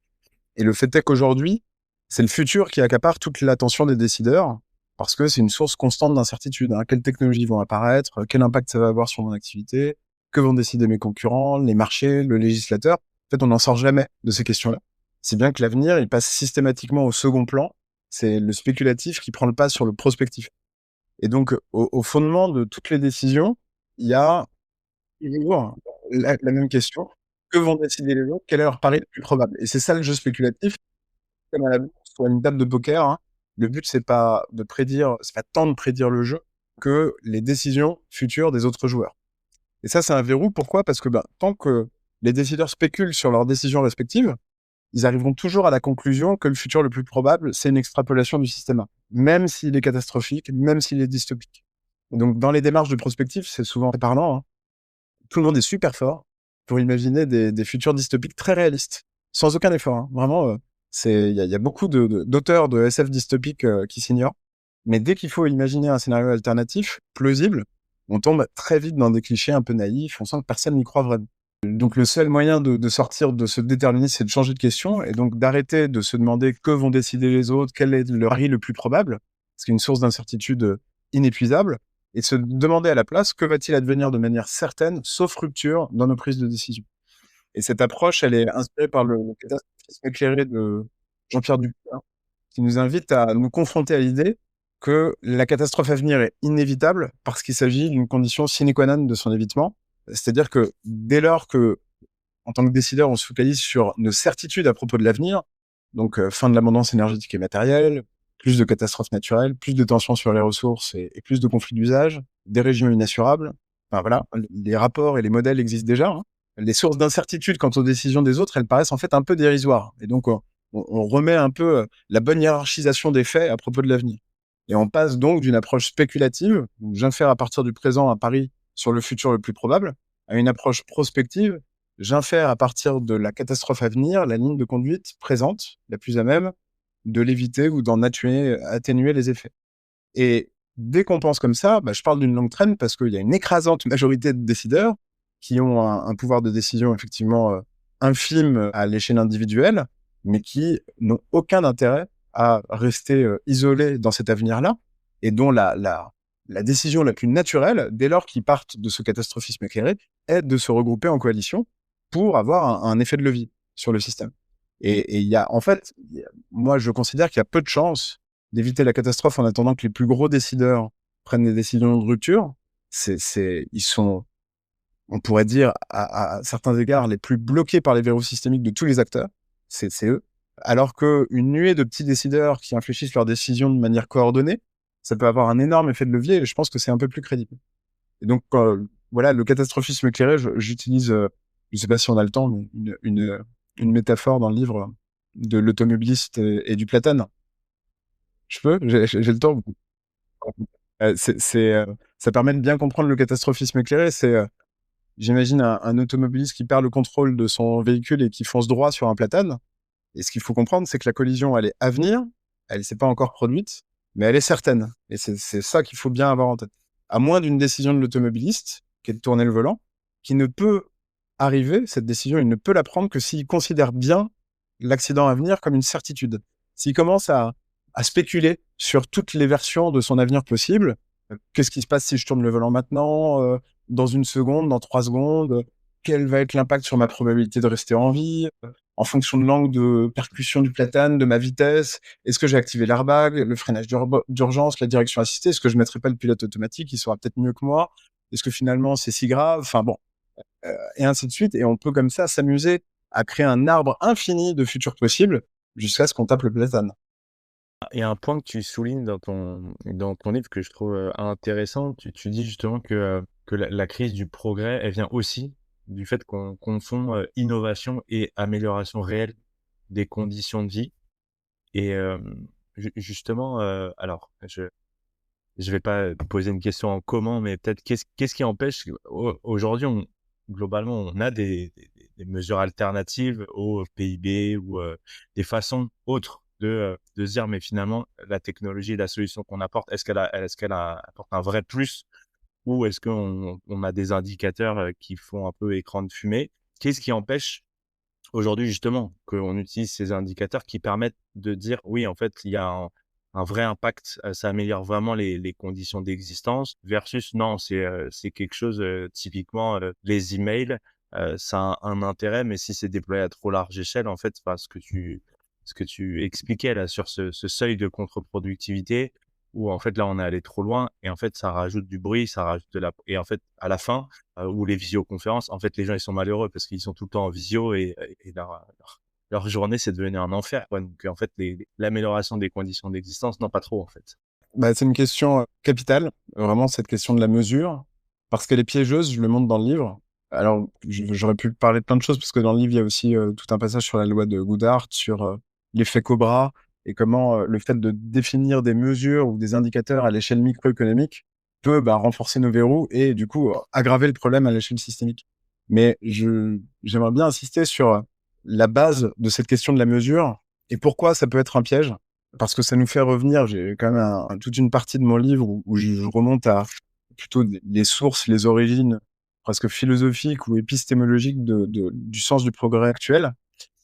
Speaker 3: Et le fait est qu'aujourd'hui, c'est le futur qui accapare toute l'attention des décideurs parce que c'est une source constante d'incertitude. Hein. Quelles technologies vont apparaître? Quel impact ça va avoir sur mon activité? Que vont décider mes concurrents, les marchés, le législateur? En fait, on n'en sort jamais de ces questions-là. C'est bien que l'avenir, il passe systématiquement au second plan. C'est le spéculatif qui prend le pas sur le prospectif. Et donc, au fondement de toutes les décisions, il y a toujours la même question. Que vont décider les autres? Quel est leur pari le plus probable? Et c'est ça le jeu spéculatif, comme à la bourse ou à une table de poker. Hein. Le but, c'est pas tant de prédire le jeu que les décisions futures des autres joueurs. Et ça, c'est un verrou. Pourquoi? Parce que tant que les décideurs spéculent sur leurs décisions respectives, ils arriveront toujours à la conclusion que le futur le plus probable, c'est une extrapolation du système A, même s'il est catastrophique, même s'il est dystopique. Et donc, dans les démarches de prospective, c'est souvent parlant, hein, tout le monde est super fort pour imaginer des futurs dystopiques très réalistes, sans aucun effort. Hein. Vraiment, il y a beaucoup d'auteurs de SF dystopiques qui s'ignorent. Mais dès qu'il faut imaginer un scénario alternatif, plausible, on tombe très vite dans des clichés un peu naïfs, on sent que personne n'y croit vraiment. Donc le seul moyen de sortir de ce déterminisme, c'est de changer de question, et donc d'arrêter de se demander que vont décider les autres, quel est le pari le plus probable, ce qui est une source d'incertitude inépuisable, et se demander à la place que va-t-il advenir de manière certaine, sauf rupture, dans nos prises de décision. Et cette approche, elle est inspirée par le catastrophisme éclairé de Jean-Pierre Dupuis, qui nous invite à nous confronter à l'idée que la catastrophe à venir est inévitable parce qu'il s'agit d'une condition sine qua non de son évitement. C'est-à-dire que dès lors que en tant que décideur, on se focalise sur nos certitudes à propos de l'avenir. Donc, fin de l'abondance énergétique et matérielle, plus de catastrophes naturelles, plus de tensions sur les ressources et plus de conflits d'usage, des régimes inassurables. Enfin voilà, les rapports et les modèles existent déjà, hein. Les sources d'incertitude quant aux décisions des autres, elles paraissent en fait un peu dérisoires. Et donc, on remet un peu la bonne hiérarchisation des faits à propos de l'avenir. Et on passe donc d'une approche spéculative, où j'infère à partir du présent un pari sur le futur le plus probable, à une approche prospective, j'infère à partir de la catastrophe à venir la ligne de conduite présente, la plus à même de l'éviter ou d'en atténuer les effets. Et dès qu'on pense comme ça, je parle d'une longue traîne parce qu'il y a une écrasante majorité de décideurs qui ont un pouvoir de décision effectivement infime à l'échelle individuelle, mais qui n'ont aucun intérêt à rester isolés dans cet avenir-là, et dont la décision la plus naturelle, dès lors qu'ils partent de ce catastrophisme éclairé, est de se regrouper en coalition pour avoir un effet de levier sur le système. Et il y a, en fait, moi je considère qu'il y a peu de chances d'éviter la catastrophe en attendant que les plus gros décideurs prennent des décisions de rupture. Ils sont, on pourrait dire, à certains égards, les plus bloqués par les verrous systémiques de tous les acteurs. C'est eux. Alors qu'une nuée de petits décideurs qui infléchissent leurs décisions de manière coordonnée, ça peut avoir un énorme effet de levier et je pense que c'est un peu plus crédible. Et donc, voilà, le catastrophisme éclairé, j'utilise, je sais pas si on a le temps, mais une métaphore dans le livre de l'automobiliste et du platane. Je peux? J'ai le temps? Ça permet de bien comprendre le catastrophisme éclairé. J'imagine un automobiliste qui perd le contrôle de son véhicule et qui fonce droit sur un platane. Et ce qu'il faut comprendre, c'est que la collision, elle est à venir, elle s'est pas encore produite, mais elle est certaine. Et c'est ça qu'il faut bien avoir en tête. À moins d'une décision de l'automobiliste, qui est de tourner le volant, qui ne peut arriver, cette décision, il ne peut la prendre que s'il considère bien l'accident à venir comme une certitude. S'il commence à spéculer sur toutes les versions de son avenir possible, qu'est-ce qui se passe si je tourne le volant maintenant, dans 1 seconde, dans 3 secondes, quel va être l'impact sur ma probabilité de rester en vie, en fonction de l'angle de percussion du platane, de ma vitesse, est-ce que j'ai activé l'airbag, le freinage d'urgence, la direction assistée, est-ce que je mettrai pas le pilote automatique, il saura peut-être mieux que moi, est-ce que finalement c'est si grave, enfin bon, et ainsi de suite, et on peut comme ça s'amuser à créer un arbre infini de futurs possibles jusqu'à ce qu'on tape le platane.
Speaker 2: Et un point que tu soulignes dans ton livre que je trouve intéressant, tu dis justement que la crise du progrès, elle vient aussi du fait qu'on confond innovation et amélioration réelle des conditions de vie. Et justement, alors, je vais pas te poser une question en comment, mais peut-être qu'est-ce qui empêche aujourd'hui, globalement, on a des mesures alternatives au PIB ou des façons autres de se dire, mais finalement, la technologie, la solution qu'on apporte, est-ce qu'elle apporte un vrai plus ou est-ce qu'on a des indicateurs qui font un peu écran de fumée? Qu'est-ce qui empêche aujourd'hui, justement, qu'on utilise ces indicateurs qui permettent de dire: «Oui, en fait, il y a un vrai impact, ça améliore vraiment les conditions d'existence» versus non, c'est quelque chose, typiquement, les emails, ça a un intérêt, mais si c'est déployé à trop large échelle, en fait, ce que tu expliquais là sur ce seuil de contre-productivité où en fait, là, on est allé trop loin et en fait, ça rajoute du bruit, ça rajoute de la et en fait, à la fin, ou les visioconférences, en fait, les gens, ils sont malheureux parce qu'ils sont tout le temps en visio et leur journée, c'est devenu un enfer, quoi. Donc, en fait, l'amélioration des conditions d'existence, non, pas trop, en fait.
Speaker 3: C'est une question capitale, vraiment cette question de la mesure, parce qu'elle est piégeuse, je le montre dans le livre. Alors, j'aurais pu parler de plein de choses, parce que dans le livre, il y a aussi tout un passage sur la loi de Goodhart, sur l'effet Cobra, et comment le fait de définir des mesures ou des indicateurs à l'échelle microéconomique peut renforcer nos verrous et du coup aggraver le problème à l'échelle systémique. Mais j'aimerais bien insister sur la base de cette question de la mesure et pourquoi ça peut être un piège. Parce que ça nous fait revenir, j'ai quand même toute une partie de mon livre où je remonte à plutôt les sources, les origines presque philosophiques ou épistémologiques du sens du progrès actuel.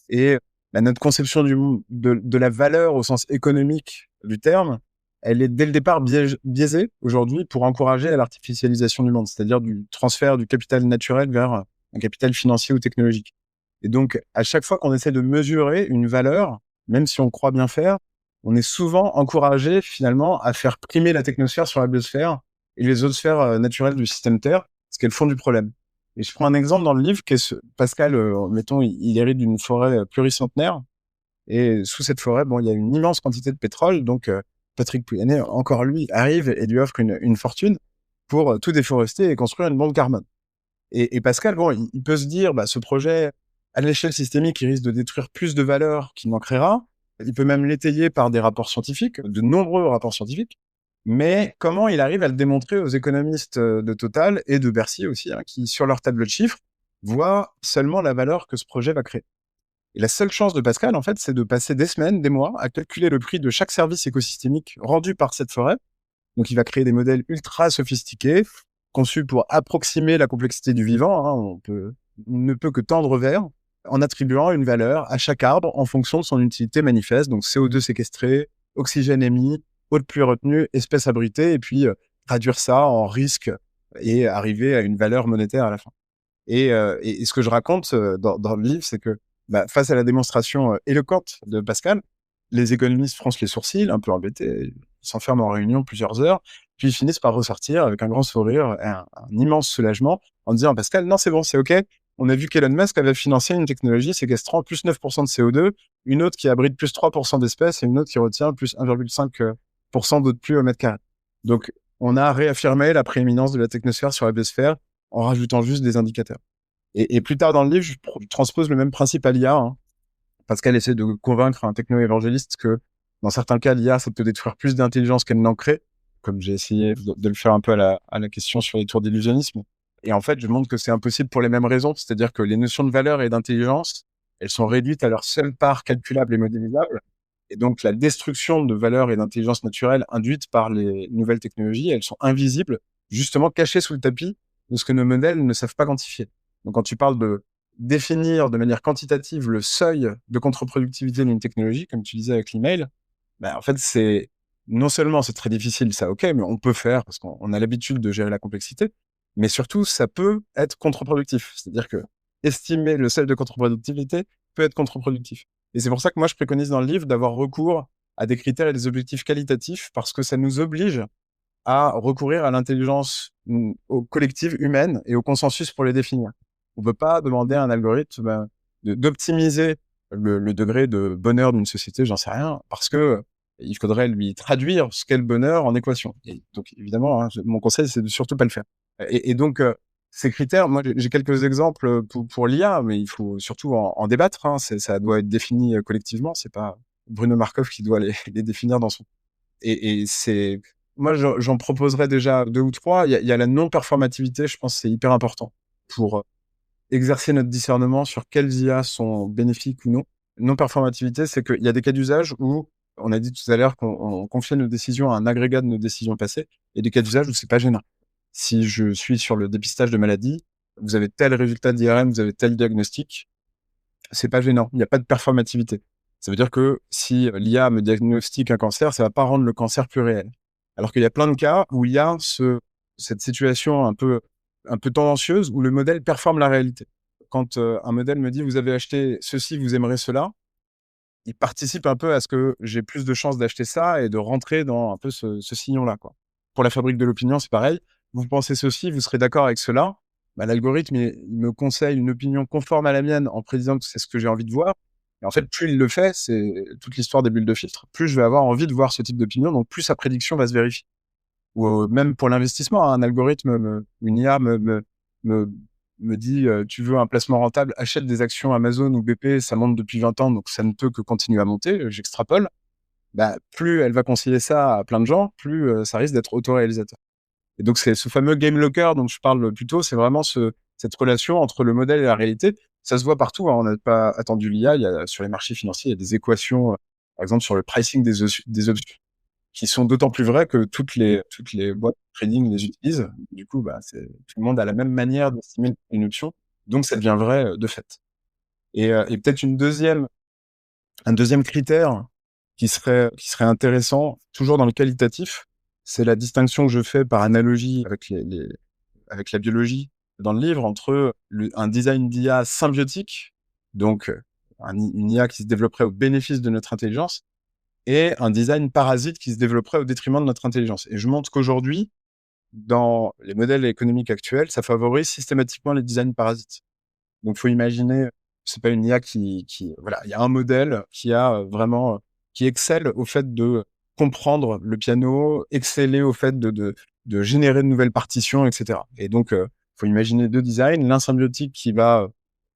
Speaker 3: Et notre conception de la valeur au sens économique du terme, elle est dès le départ biaisée aujourd'hui pour encourager l'artificialisation du monde, c'est-à-dire du transfert du capital naturel vers un capital financier ou technologique. Et donc, à chaque fois qu'on essaie de mesurer une valeur, même si on croit bien faire, on est souvent encouragé finalement à faire primer la technosphère sur la biosphère et les autres sphères naturelles du système Terre, ce qui est le fond du problème. Et je prends un exemple dans le livre qui est Pascal, mettons, il hérite d'une forêt pluricentenaire. Et sous cette forêt, bon, il y a une immense quantité de pétrole. Donc, Patrick Pouyanné, encore lui, arrive et lui offre une fortune pour tout déforester et construire une bombe carbone. Et Pascal, bon, il peut se dire, bah, ce projet, à l'échelle systémique, il risque de détruire plus de valeur qu'il n'en créera. Il peut même l'étayer par des rapports scientifiques, de nombreux rapports scientifiques. Mais comment il arrive à le démontrer aux économistes de Total et de Bercy aussi, hein, qui, sur leur tableau de chiffres, voient seulement la valeur que ce projet va créer. Et la seule chance de Pascal, en fait, c'est de passer des semaines, des mois, à calculer le prix de chaque service écosystémique rendu par cette forêt. Donc, il va créer des modèles ultra sophistiqués, conçus pour approximer la complexité du vivant. Hein. On ne peut que tendre vers, en attribuant une valeur à chaque arbre en fonction de son utilité manifeste. Donc, CO2 séquestré, oxygène émis, eau de pluie retenue, espèces abritées, et puis traduire ça en risque et arriver à une valeur monétaire à la fin. Et ce que je raconte dans le livre, c'est que face à la démonstration éloquente de Pascal, les économistes froncent les sourcils, un peu embêtés, ils s'enferment en réunion plusieurs heures, puis ils finissent par ressortir avec un grand sourire et un immense soulagement en disant à Pascal, non, c'est bon, c'est OK. On a vu qu'Elon Musk avait financé une technologie séquestrant plus 9% de CO2, une autre qui abrite plus 3% d'espèces et une autre qui retient plus 1,5% d'eau de pluie au mètre carré. Donc, on a réaffirmé la prééminence de la technosphère sur la biosphère en rajoutant juste des indicateurs. Et plus tard dans le livre, je transpose le même principe à l'IA. Hein. Pascal essaie de convaincre un techno-évangéliste que dans certains cas, l'IA, ça peut détruire plus d'intelligence qu'elle n'en crée, comme j'ai essayé de le faire un peu à la question sur les tours d'illusionnisme. Et en fait, je montre que c'est impossible pour les mêmes raisons, c'est-à-dire que les notions de valeur et d'intelligence, elles sont réduites à leur seule part calculable et modélisable. Et donc, la destruction de valeur et d'intelligence naturelle induite par les nouvelles technologies, elles sont invisibles, justement cachées sous le tapis de ce que nos modèles ne savent pas quantifier. Donc, quand tu parles de définir de manière quantitative le seuil de contre-productivité d'une technologie, comme tu disais avec l'email, en fait, c'est non seulement c'est très difficile, ça, ok, mais on peut faire parce qu'on a l'habitude de gérer la complexité, mais surtout, ça peut être contre-productif. C'est-à-dire que estimer le seuil de contre-productivité peut être contre-productif. Et c'est pour ça que moi, je préconise dans le livre d'avoir recours à des critères et des objectifs qualitatifs parce que ça nous oblige à recourir à l'intelligence collective humaine et au consensus pour les définir. On ne peut pas demander à un algorithme d'optimiser le degré de bonheur d'une société, j'en sais rien, parce que il faudrait lui traduire ce qu'est le bonheur en équation. Et donc, évidemment, hein, mon conseil, c'est de surtout pas le faire. Et donc, ces critères, moi, j'ai quelques exemples pour l'IA, mais il faut surtout en débattre. Hein, ça doit être défini collectivement. C'est pas Bruno Markov qui doit les définir dans son... Et c'est... Moi, j'en proposerais déjà 2 ou 3. Il y a la non-performativité, je pense que c'est hyper important pour exercer notre discernement sur quelles IA sont bénéfiques ou non. Non-performativité, c'est qu'il y a des cas d'usage où, on a dit tout à l'heure qu'on confiait nos décisions à un agrégat de nos décisions passées, et des cas d'usage où c'est pas gênant. Si je suis sur le dépistage de maladies, vous avez tel résultat d'IRM, vous avez tel diagnostic, c'est pas gênant. Il n'y a pas de performativité. Ça veut dire que si l'IA me diagnostique un cancer, ça va pas rendre le cancer plus réel. Alors qu'il y a plein de cas où il y a cette situation un peu tendancieuse où le modèle performe la réalité. Quand un modèle me dit vous avez acheté ceci, vous aimerez cela, il participe un peu à ce que j'ai plus de chances d'acheter ça et de rentrer dans un peu ce sillon-là, quoi. Pour la fabrique de l'opinion, c'est pareil. Vous pensez ceci, vous serez d'accord avec cela. L'algorithme, il me conseille une opinion conforme à la mienne en prédisant que c'est ce que j'ai envie de voir. Et en fait, plus il le fait, c'est toute l'histoire des bulles de filtre, plus je vais avoir envie de voir ce type d'opinion, donc plus sa prédiction va se vérifier. Ou même pour l'investissement, hein, un algorithme, une IA me dit tu veux un placement rentable, achète des actions Amazon ou BP, ça monte depuis 20 ans, donc ça ne peut que continuer à monter, j'extrapole. Plus elle va conseiller ça à plein de gens, plus ça risque d'être autoréalisateur. Et donc c'est ce fameux game locker dont je parle plus tôt, c'est vraiment cette relation entre le modèle et la réalité. Ça se voit partout, hein, on n'a pas attendu l'IA, il y a sur les marchés financiers, il y a des équations, par exemple sur le pricing des options, qui sont d'autant plus vraies que toutes les boîtes de trading les utilisent. Du coup, tout le monde a la même manière d'estimer une option, donc ça devient vrai de fait. Et peut-être un deuxième critère qui serait intéressant, toujours dans le qualitatif, c'est la distinction que je fais par analogie avec la biologie dans le livre entre un design d'IA symbiotique, donc une IA qui se développerait au bénéfice de notre intelligence, et un design parasite qui se développerait au détriment de notre intelligence. Et je montre qu'aujourd'hui, dans les modèles économiques actuels, ça favorise systématiquement les designs parasites. Donc, faut imaginer, c'est pas une IA voilà, il y a un modèle qui a vraiment, qui excelle au fait de comprendre le piano, exceller au fait de générer de nouvelles partitions, et cetera. Et donc, faut imaginer 2 designs, l'un symbiotique qui va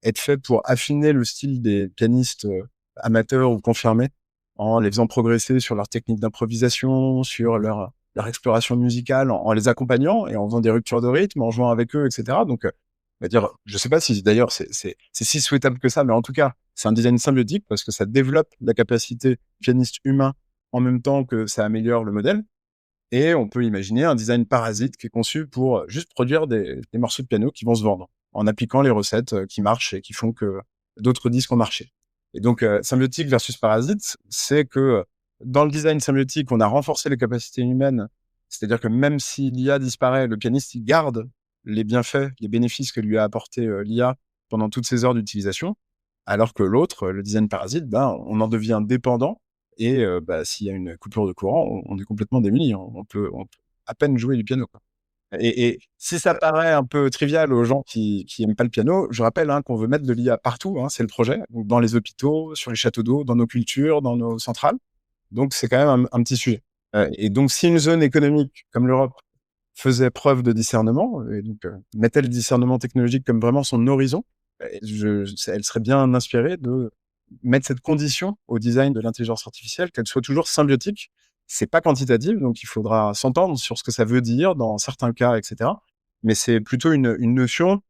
Speaker 3: être fait pour affiner le style des pianistes amateurs ou confirmés, en les faisant progresser sur leur technique d'improvisation, sur leur exploration musicale, en les accompagnant et en faisant des ruptures de rythme, en jouant avec eux, et cetera. Donc, on va dire, je sais pas si d'ailleurs c'est si souhaitable que ça, mais en tout cas, c'est un design symbiotique parce que ça développe la capacité pianiste humain en même temps que ça améliore le modèle. Et on peut imaginer un design parasite qui est conçu pour juste produire des morceaux de piano qui vont se vendre en appliquant les recettes qui marchent et qui font que d'autres disques ont marché. Et donc, symbiotique versus parasite, c'est que dans le design symbiotique, on a renforcé les capacités humaines. C'est-à-dire que même si l'IA disparaît, le pianiste, il garde les bienfaits, les bénéfices que lui a apporté l'IA pendant toutes ces heures d'utilisation. Alors que l'autre, le design parasite, ben, on en devient dépendant et bah, s'il y a une coupure de courant, on est complètement démuni. On peut à peine jouer du piano, quoi. Et si ça paraît un peu trivial aux gens qui aiment pas le piano, je rappelle, hein, qu'on veut mettre de l'IA partout, hein, c'est le projet. Donc dans les hôpitaux, sur les châteaux d'eau, dans nos cultures, dans nos centrales. Donc c'est quand même un petit sujet. Et donc si une zone économique comme l'Europe faisait preuve de discernement et donc mettait le discernement technologique comme vraiment son horizon, elle serait bien inspirée de mettre cette condition au design de l'intelligence artificielle, qu'elle soit toujours symbiotique. C'est pas quantitatif, donc il faudra s'entendre sur ce que ça veut dire dans certains cas, etc. Mais c'est plutôt une notion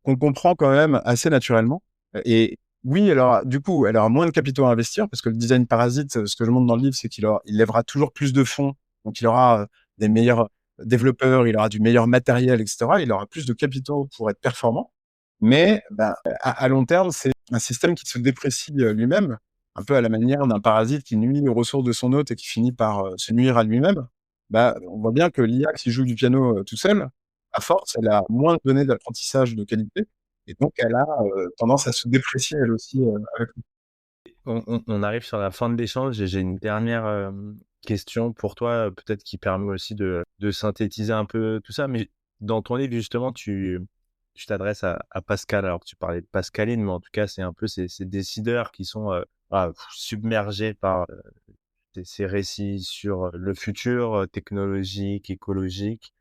Speaker 3: qu'on comprend quand même assez naturellement. Et oui, alors du coup, elle aura moins de capitaux à investir parce que le design parasite, ce que je montre dans le livre, c'est il lèvera toujours plus de fonds. Donc il aura des meilleurs développeurs, il aura du meilleur matériel, etc. Il aura plus de capitaux pour être performant. Mais ben, à long terme, c'est un système qui se déprécie lui-même, un peu à la manière d'un parasite qui nuit aux ressources de son hôte et qui finit par se nuire à lui-même. Bah, on voit bien que l'IA qui joue du piano tout seul, à force, elle a moins de données d'apprentissage de qualité et donc elle a tendance à se déprécier elle aussi avec
Speaker 2: On arrive sur la fin de l'échange et j'ai une dernière question pour toi, peut-être qui permet aussi de synthétiser un peu tout ça. Mais dans ton livre, justement, tu t'adresses à Pascal. Alors, tu parlais de Pascaline, mais en tout cas, c'est un peu ces décideurs qui sont voilà, submergés par ces récits sur le futur technologique, écologique.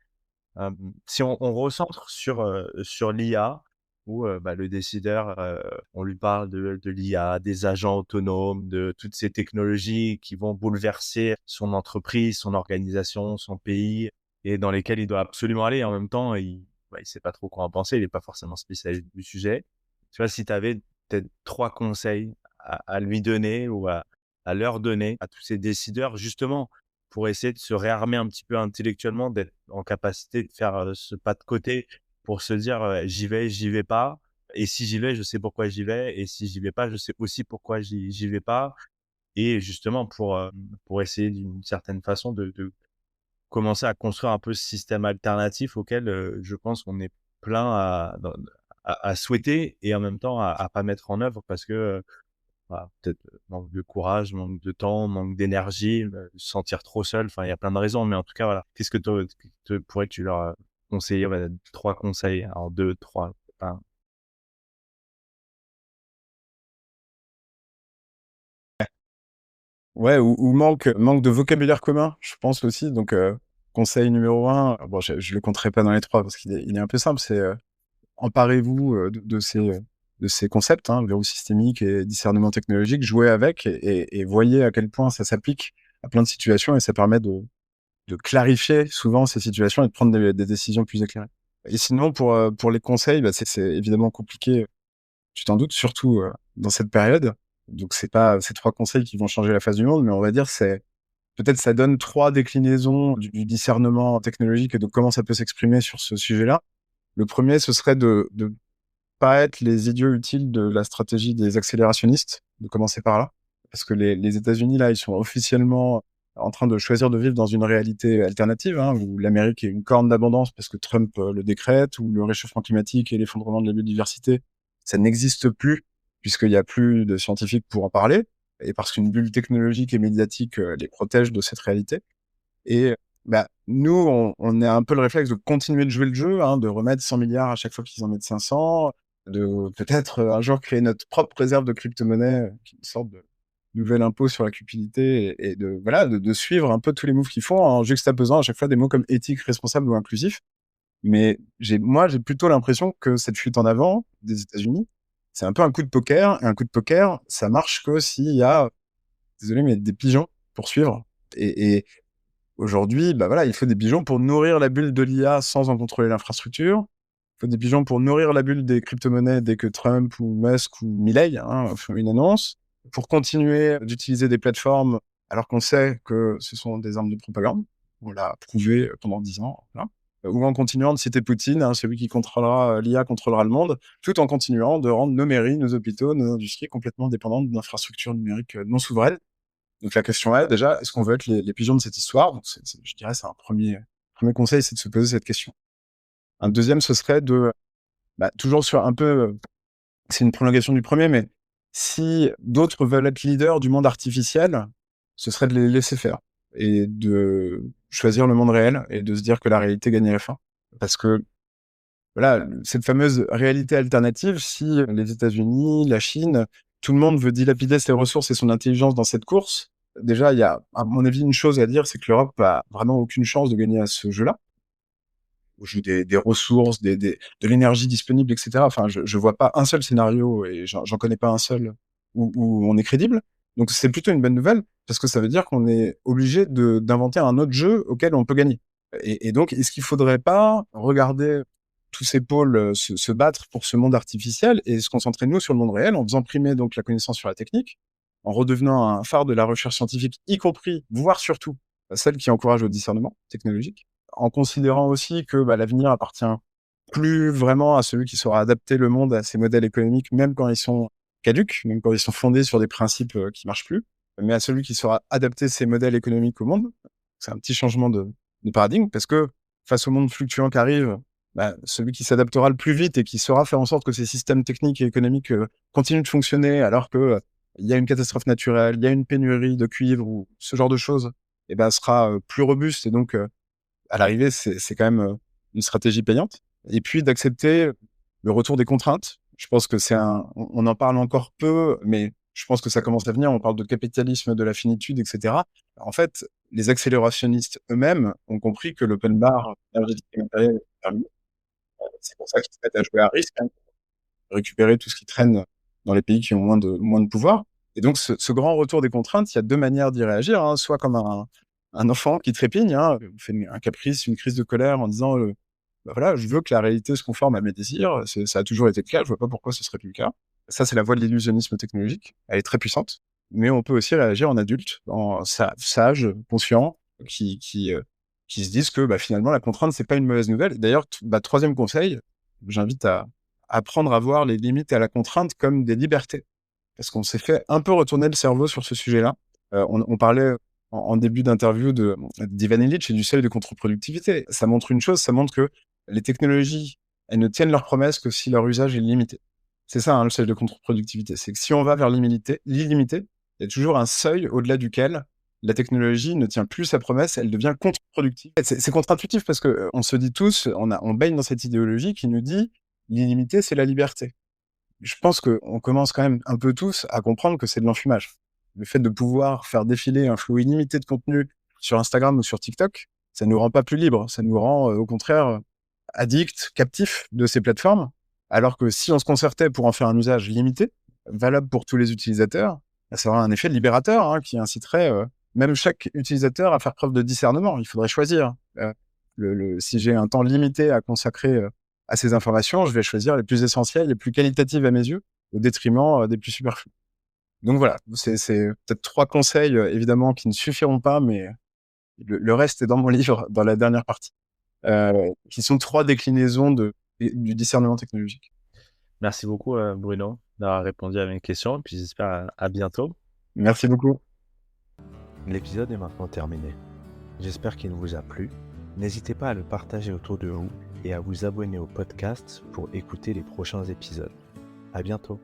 Speaker 2: Si on recentre sur l'IA où, bah, le décideur, on lui parle de l'IA, des agents autonomes, de toutes ces technologies qui vont bouleverser son entreprise, son organisation, son pays et dans lesquelles il doit absolument aller. En même temps, il sait pas trop quoi en penser, il est pas forcément spécialiste du sujet. Tu vois, si tu avais peut-être 3 conseils à lui donner ou à leur donner, à tous ces décideurs, justement, pour essayer de se réarmer un petit peu intellectuellement, d'être en capacité de faire, ce pas de côté pour se dire, j'y vais pas et si j'y vais, je sais pourquoi j'y vais et si j'y vais pas, je sais aussi pourquoi j'y vais pas et justement pour essayer d'une certaine façon de commencer à construire un peu ce système alternatif auquel, je pense qu'on est plein à souhaiter et en même temps à pas mettre en œuvre parce que, voilà, peut-être, manque de courage, manque de temps, manque d'énergie, se sentir trop seul, enfin, il y a plein de raisons, mais en tout cas, voilà. Qu'est-ce que pourrais-tu leur, conseiller? Voilà, 3 conseils, alors 2, 3, enfin.
Speaker 3: ouais ou manque de vocabulaire commun, je pense aussi. Donc conseil numéro 1, bon je le compterai pas dans les 3 parce il est un peu simple, c'est emparez-vous de ces concepts, hein, verrou systémique et discernement technologique, jouez avec et voyez à quel point ça s'applique à plein de situations et ça permet de clarifier souvent ces situations et de prendre des décisions plus éclairées. Et sinon, pour les conseils, bah, c'est évidemment compliqué, tu t'en doutes, surtout dans cette période. Donc, c'est pas ces 3 conseils qui vont changer la face du monde, mais on va dire, c'est peut-être ça donne 3 déclinaisons du discernement technologique et de comment ça peut s'exprimer sur ce sujet-là. Le premier, ce serait de pas être les idiots utiles de la stratégie des accélérationnistes, de commencer par là. Parce que les États-Unis, là, ils sont officiellement en train de choisir de vivre dans une réalité alternative, hein, où l'Amérique est une corne d'abondance parce que Trump le décrète, où le réchauffement climatique et l'effondrement de la biodiversité, ça n'existe plus, puisqu'il n'y a plus de scientifiques pour en parler, et parce qu'une bulle technologique et médiatique les protège de cette réalité. Et Nous, on a un peu le réflexe de continuer de jouer le jeu, hein, de remettre 100 milliards à chaque fois qu'ils en mettent 500, de peut-être un jour créer notre propre réserve de crypto-monnaie, qui est une sorte de nouvel impôt sur la cupidité et de suivre un peu tous les moves qu'ils font en juxtaposant à chaque fois des mots comme éthique, responsable ou inclusif. Mais j'ai plutôt l'impression que cette fuite en avant des États-Unis, c'est un peu un coup de poker. Et un coup de poker, ça marche que s'il y a, désolé, mais des pigeons pour suivre. Et aujourd'hui, il faut des pigeons pour nourrir la bulle de l'IA sans en contrôler l'infrastructure. Il faut des pigeons pour nourrir la bulle des crypto-monnaies dès que Trump ou Musk ou Milei font une annonce. Pour continuer d'utiliser des plateformes alors qu'on sait que ce sont des armes de propagande. On l'a prouvé pendant 10 ans. Voilà. Ou en continuant de citer Poutine, celui qui contrôlera l'IA contrôlera le monde, tout en continuant de rendre nos mairies, nos hôpitaux, nos industries complètement dépendantes d'infrastructures numériques non souveraines. Donc la question est déjà, est-ce qu'on veut être les pigeons de cette histoire? Donc je dirais c'est un premier conseil, c'est de se poser cette question. Un deuxième, ce serait de toujours sur un peu, c'est une prolongation du premier, mais si d'autres veulent être leaders du monde artificiel, ce serait de les laisser faire et de choisir le monde réel et de se dire que la réalité gagne à la fin. Parce que voilà, cette fameuse réalité alternative, si les États-Unis, la Chine, tout le monde veut dilapider ses ressources et son intelligence dans cette course, déjà, il y a, à mon avis, une chose à dire, c'est que l'Europe a vraiment aucune chance de gagner à ce jeu-là. Au jeu des ressources, de l'énergie disponible, etc. Enfin, je vois pas un seul scénario et j'en connais pas un seul où on est crédible. Donc c'est plutôt une bonne nouvelle parce que ça veut dire qu'on est obligé d'inventer un autre jeu auquel on peut gagner. Et donc, est-ce qu'il faudrait pas regarder tous ces pôles se battre pour ce monde artificiel et se concentrer nous sur le monde réel en faisant primer donc la connaissance sur la technique, en redevenant un phare de la recherche scientifique, y compris, voire surtout, celle qui encourage au discernement technologique, en considérant aussi que l'avenir appartient plus vraiment à celui qui saura adapter le monde à ses modèles économiques, même quand ils sont caducs, même quand ils sont fondés sur des principes qui marchent plus, mais à celui qui saura adapter ses modèles économiques au monde. C'est un petit changement de paradigme, parce que face au monde fluctuant qui arrive, celui qui s'adaptera le plus vite et qui saura faire en sorte que ces systèmes techniques et économiques continuent de fonctionner alors que il y a une catastrophe naturelle, il y a une pénurie de cuivre ou ce genre de choses, sera plus robuste et donc à l'arrivée, c'est quand même une stratégie payante. Et puis d'accepter le retour des contraintes. Je pense que on en parle encore peu, mais je pense que ça commence à venir. On parle de capitalisme, de la finitude, etc. En fait, les accélérationnistes eux-mêmes ont compris que l'open bar énergétique et matériel est terminé. C'est pour ça qu'ils se mettent à jouer à risque, récupérer tout ce qui traîne dans les pays qui ont moins de pouvoir. Et donc, ce grand retour des contraintes, il y a deux manières d'y réagir, soit comme un enfant qui trépigne, fait un caprice, une crise de colère en disant voilà, je veux que la réalité se conforme à mes désirs, ça a toujours été le cas, je vois pas pourquoi ce serait plus le cas. Ça, c'est la voie de l'illusionnisme technologique, elle est très puissante, mais on peut aussi réagir en adulte, en sage, conscient, qui se disent que finalement la contrainte c'est pas une mauvaise nouvelle. D'ailleurs, troisième conseil, j'invite à apprendre à voir les limites à la contrainte comme des libertés. Parce qu'on s'est fait un peu retourner le cerveau sur ce sujet-là. On parlait en début d'interview d'Ivan Illich et du seuil de contre-productivité. Ça montre une chose, ça montre que les technologies, elles ne tiennent leurs promesses que si leur usage est limité. C'est ça, le seuil de contre-productivité. C'est que si on va vers l'illimité, il y a toujours un seuil au-delà duquel la technologie ne tient plus sa promesse, elle devient contre-productive. C'est contre-intuitif parce que on se dit tous, on baigne dans cette idéologie qui nous dit l'illimité, c'est la liberté. Je pense qu'on commence quand même un peu tous à comprendre que c'est de l'enfumage. Le fait de pouvoir faire défiler un flux illimité de contenu sur Instagram ou sur TikTok, ça nous rend pas plus libres, ça nous rend au contraire addicts, captifs de ces plateformes, alors que si on se concertait pour en faire un usage limité, valable pour tous les utilisateurs, ça aurait un effet libérateur qui inciterait même chaque utilisateur à faire preuve de discernement. Il faudrait choisir. Si j'ai un temps limité à consacrer à ces informations, je vais choisir les plus essentielles, les plus qualitatives à mes yeux, au détriment des plus superflus. Donc voilà, c'est peut-être 3 conseils, évidemment, qui ne suffiront pas, mais le reste est dans mon livre, dans la dernière partie, qui sont 3 déclinaisons du discernement technologique.
Speaker 2: Merci beaucoup, Bruno, d'avoir répondu à mes questions, et puis j'espère à bientôt.
Speaker 3: Merci beaucoup.
Speaker 1: L'épisode est maintenant terminé. J'espère qu'il vous a plu. N'hésitez pas à le partager autour de vous et à vous abonner au podcast pour écouter les prochains épisodes. À bientôt.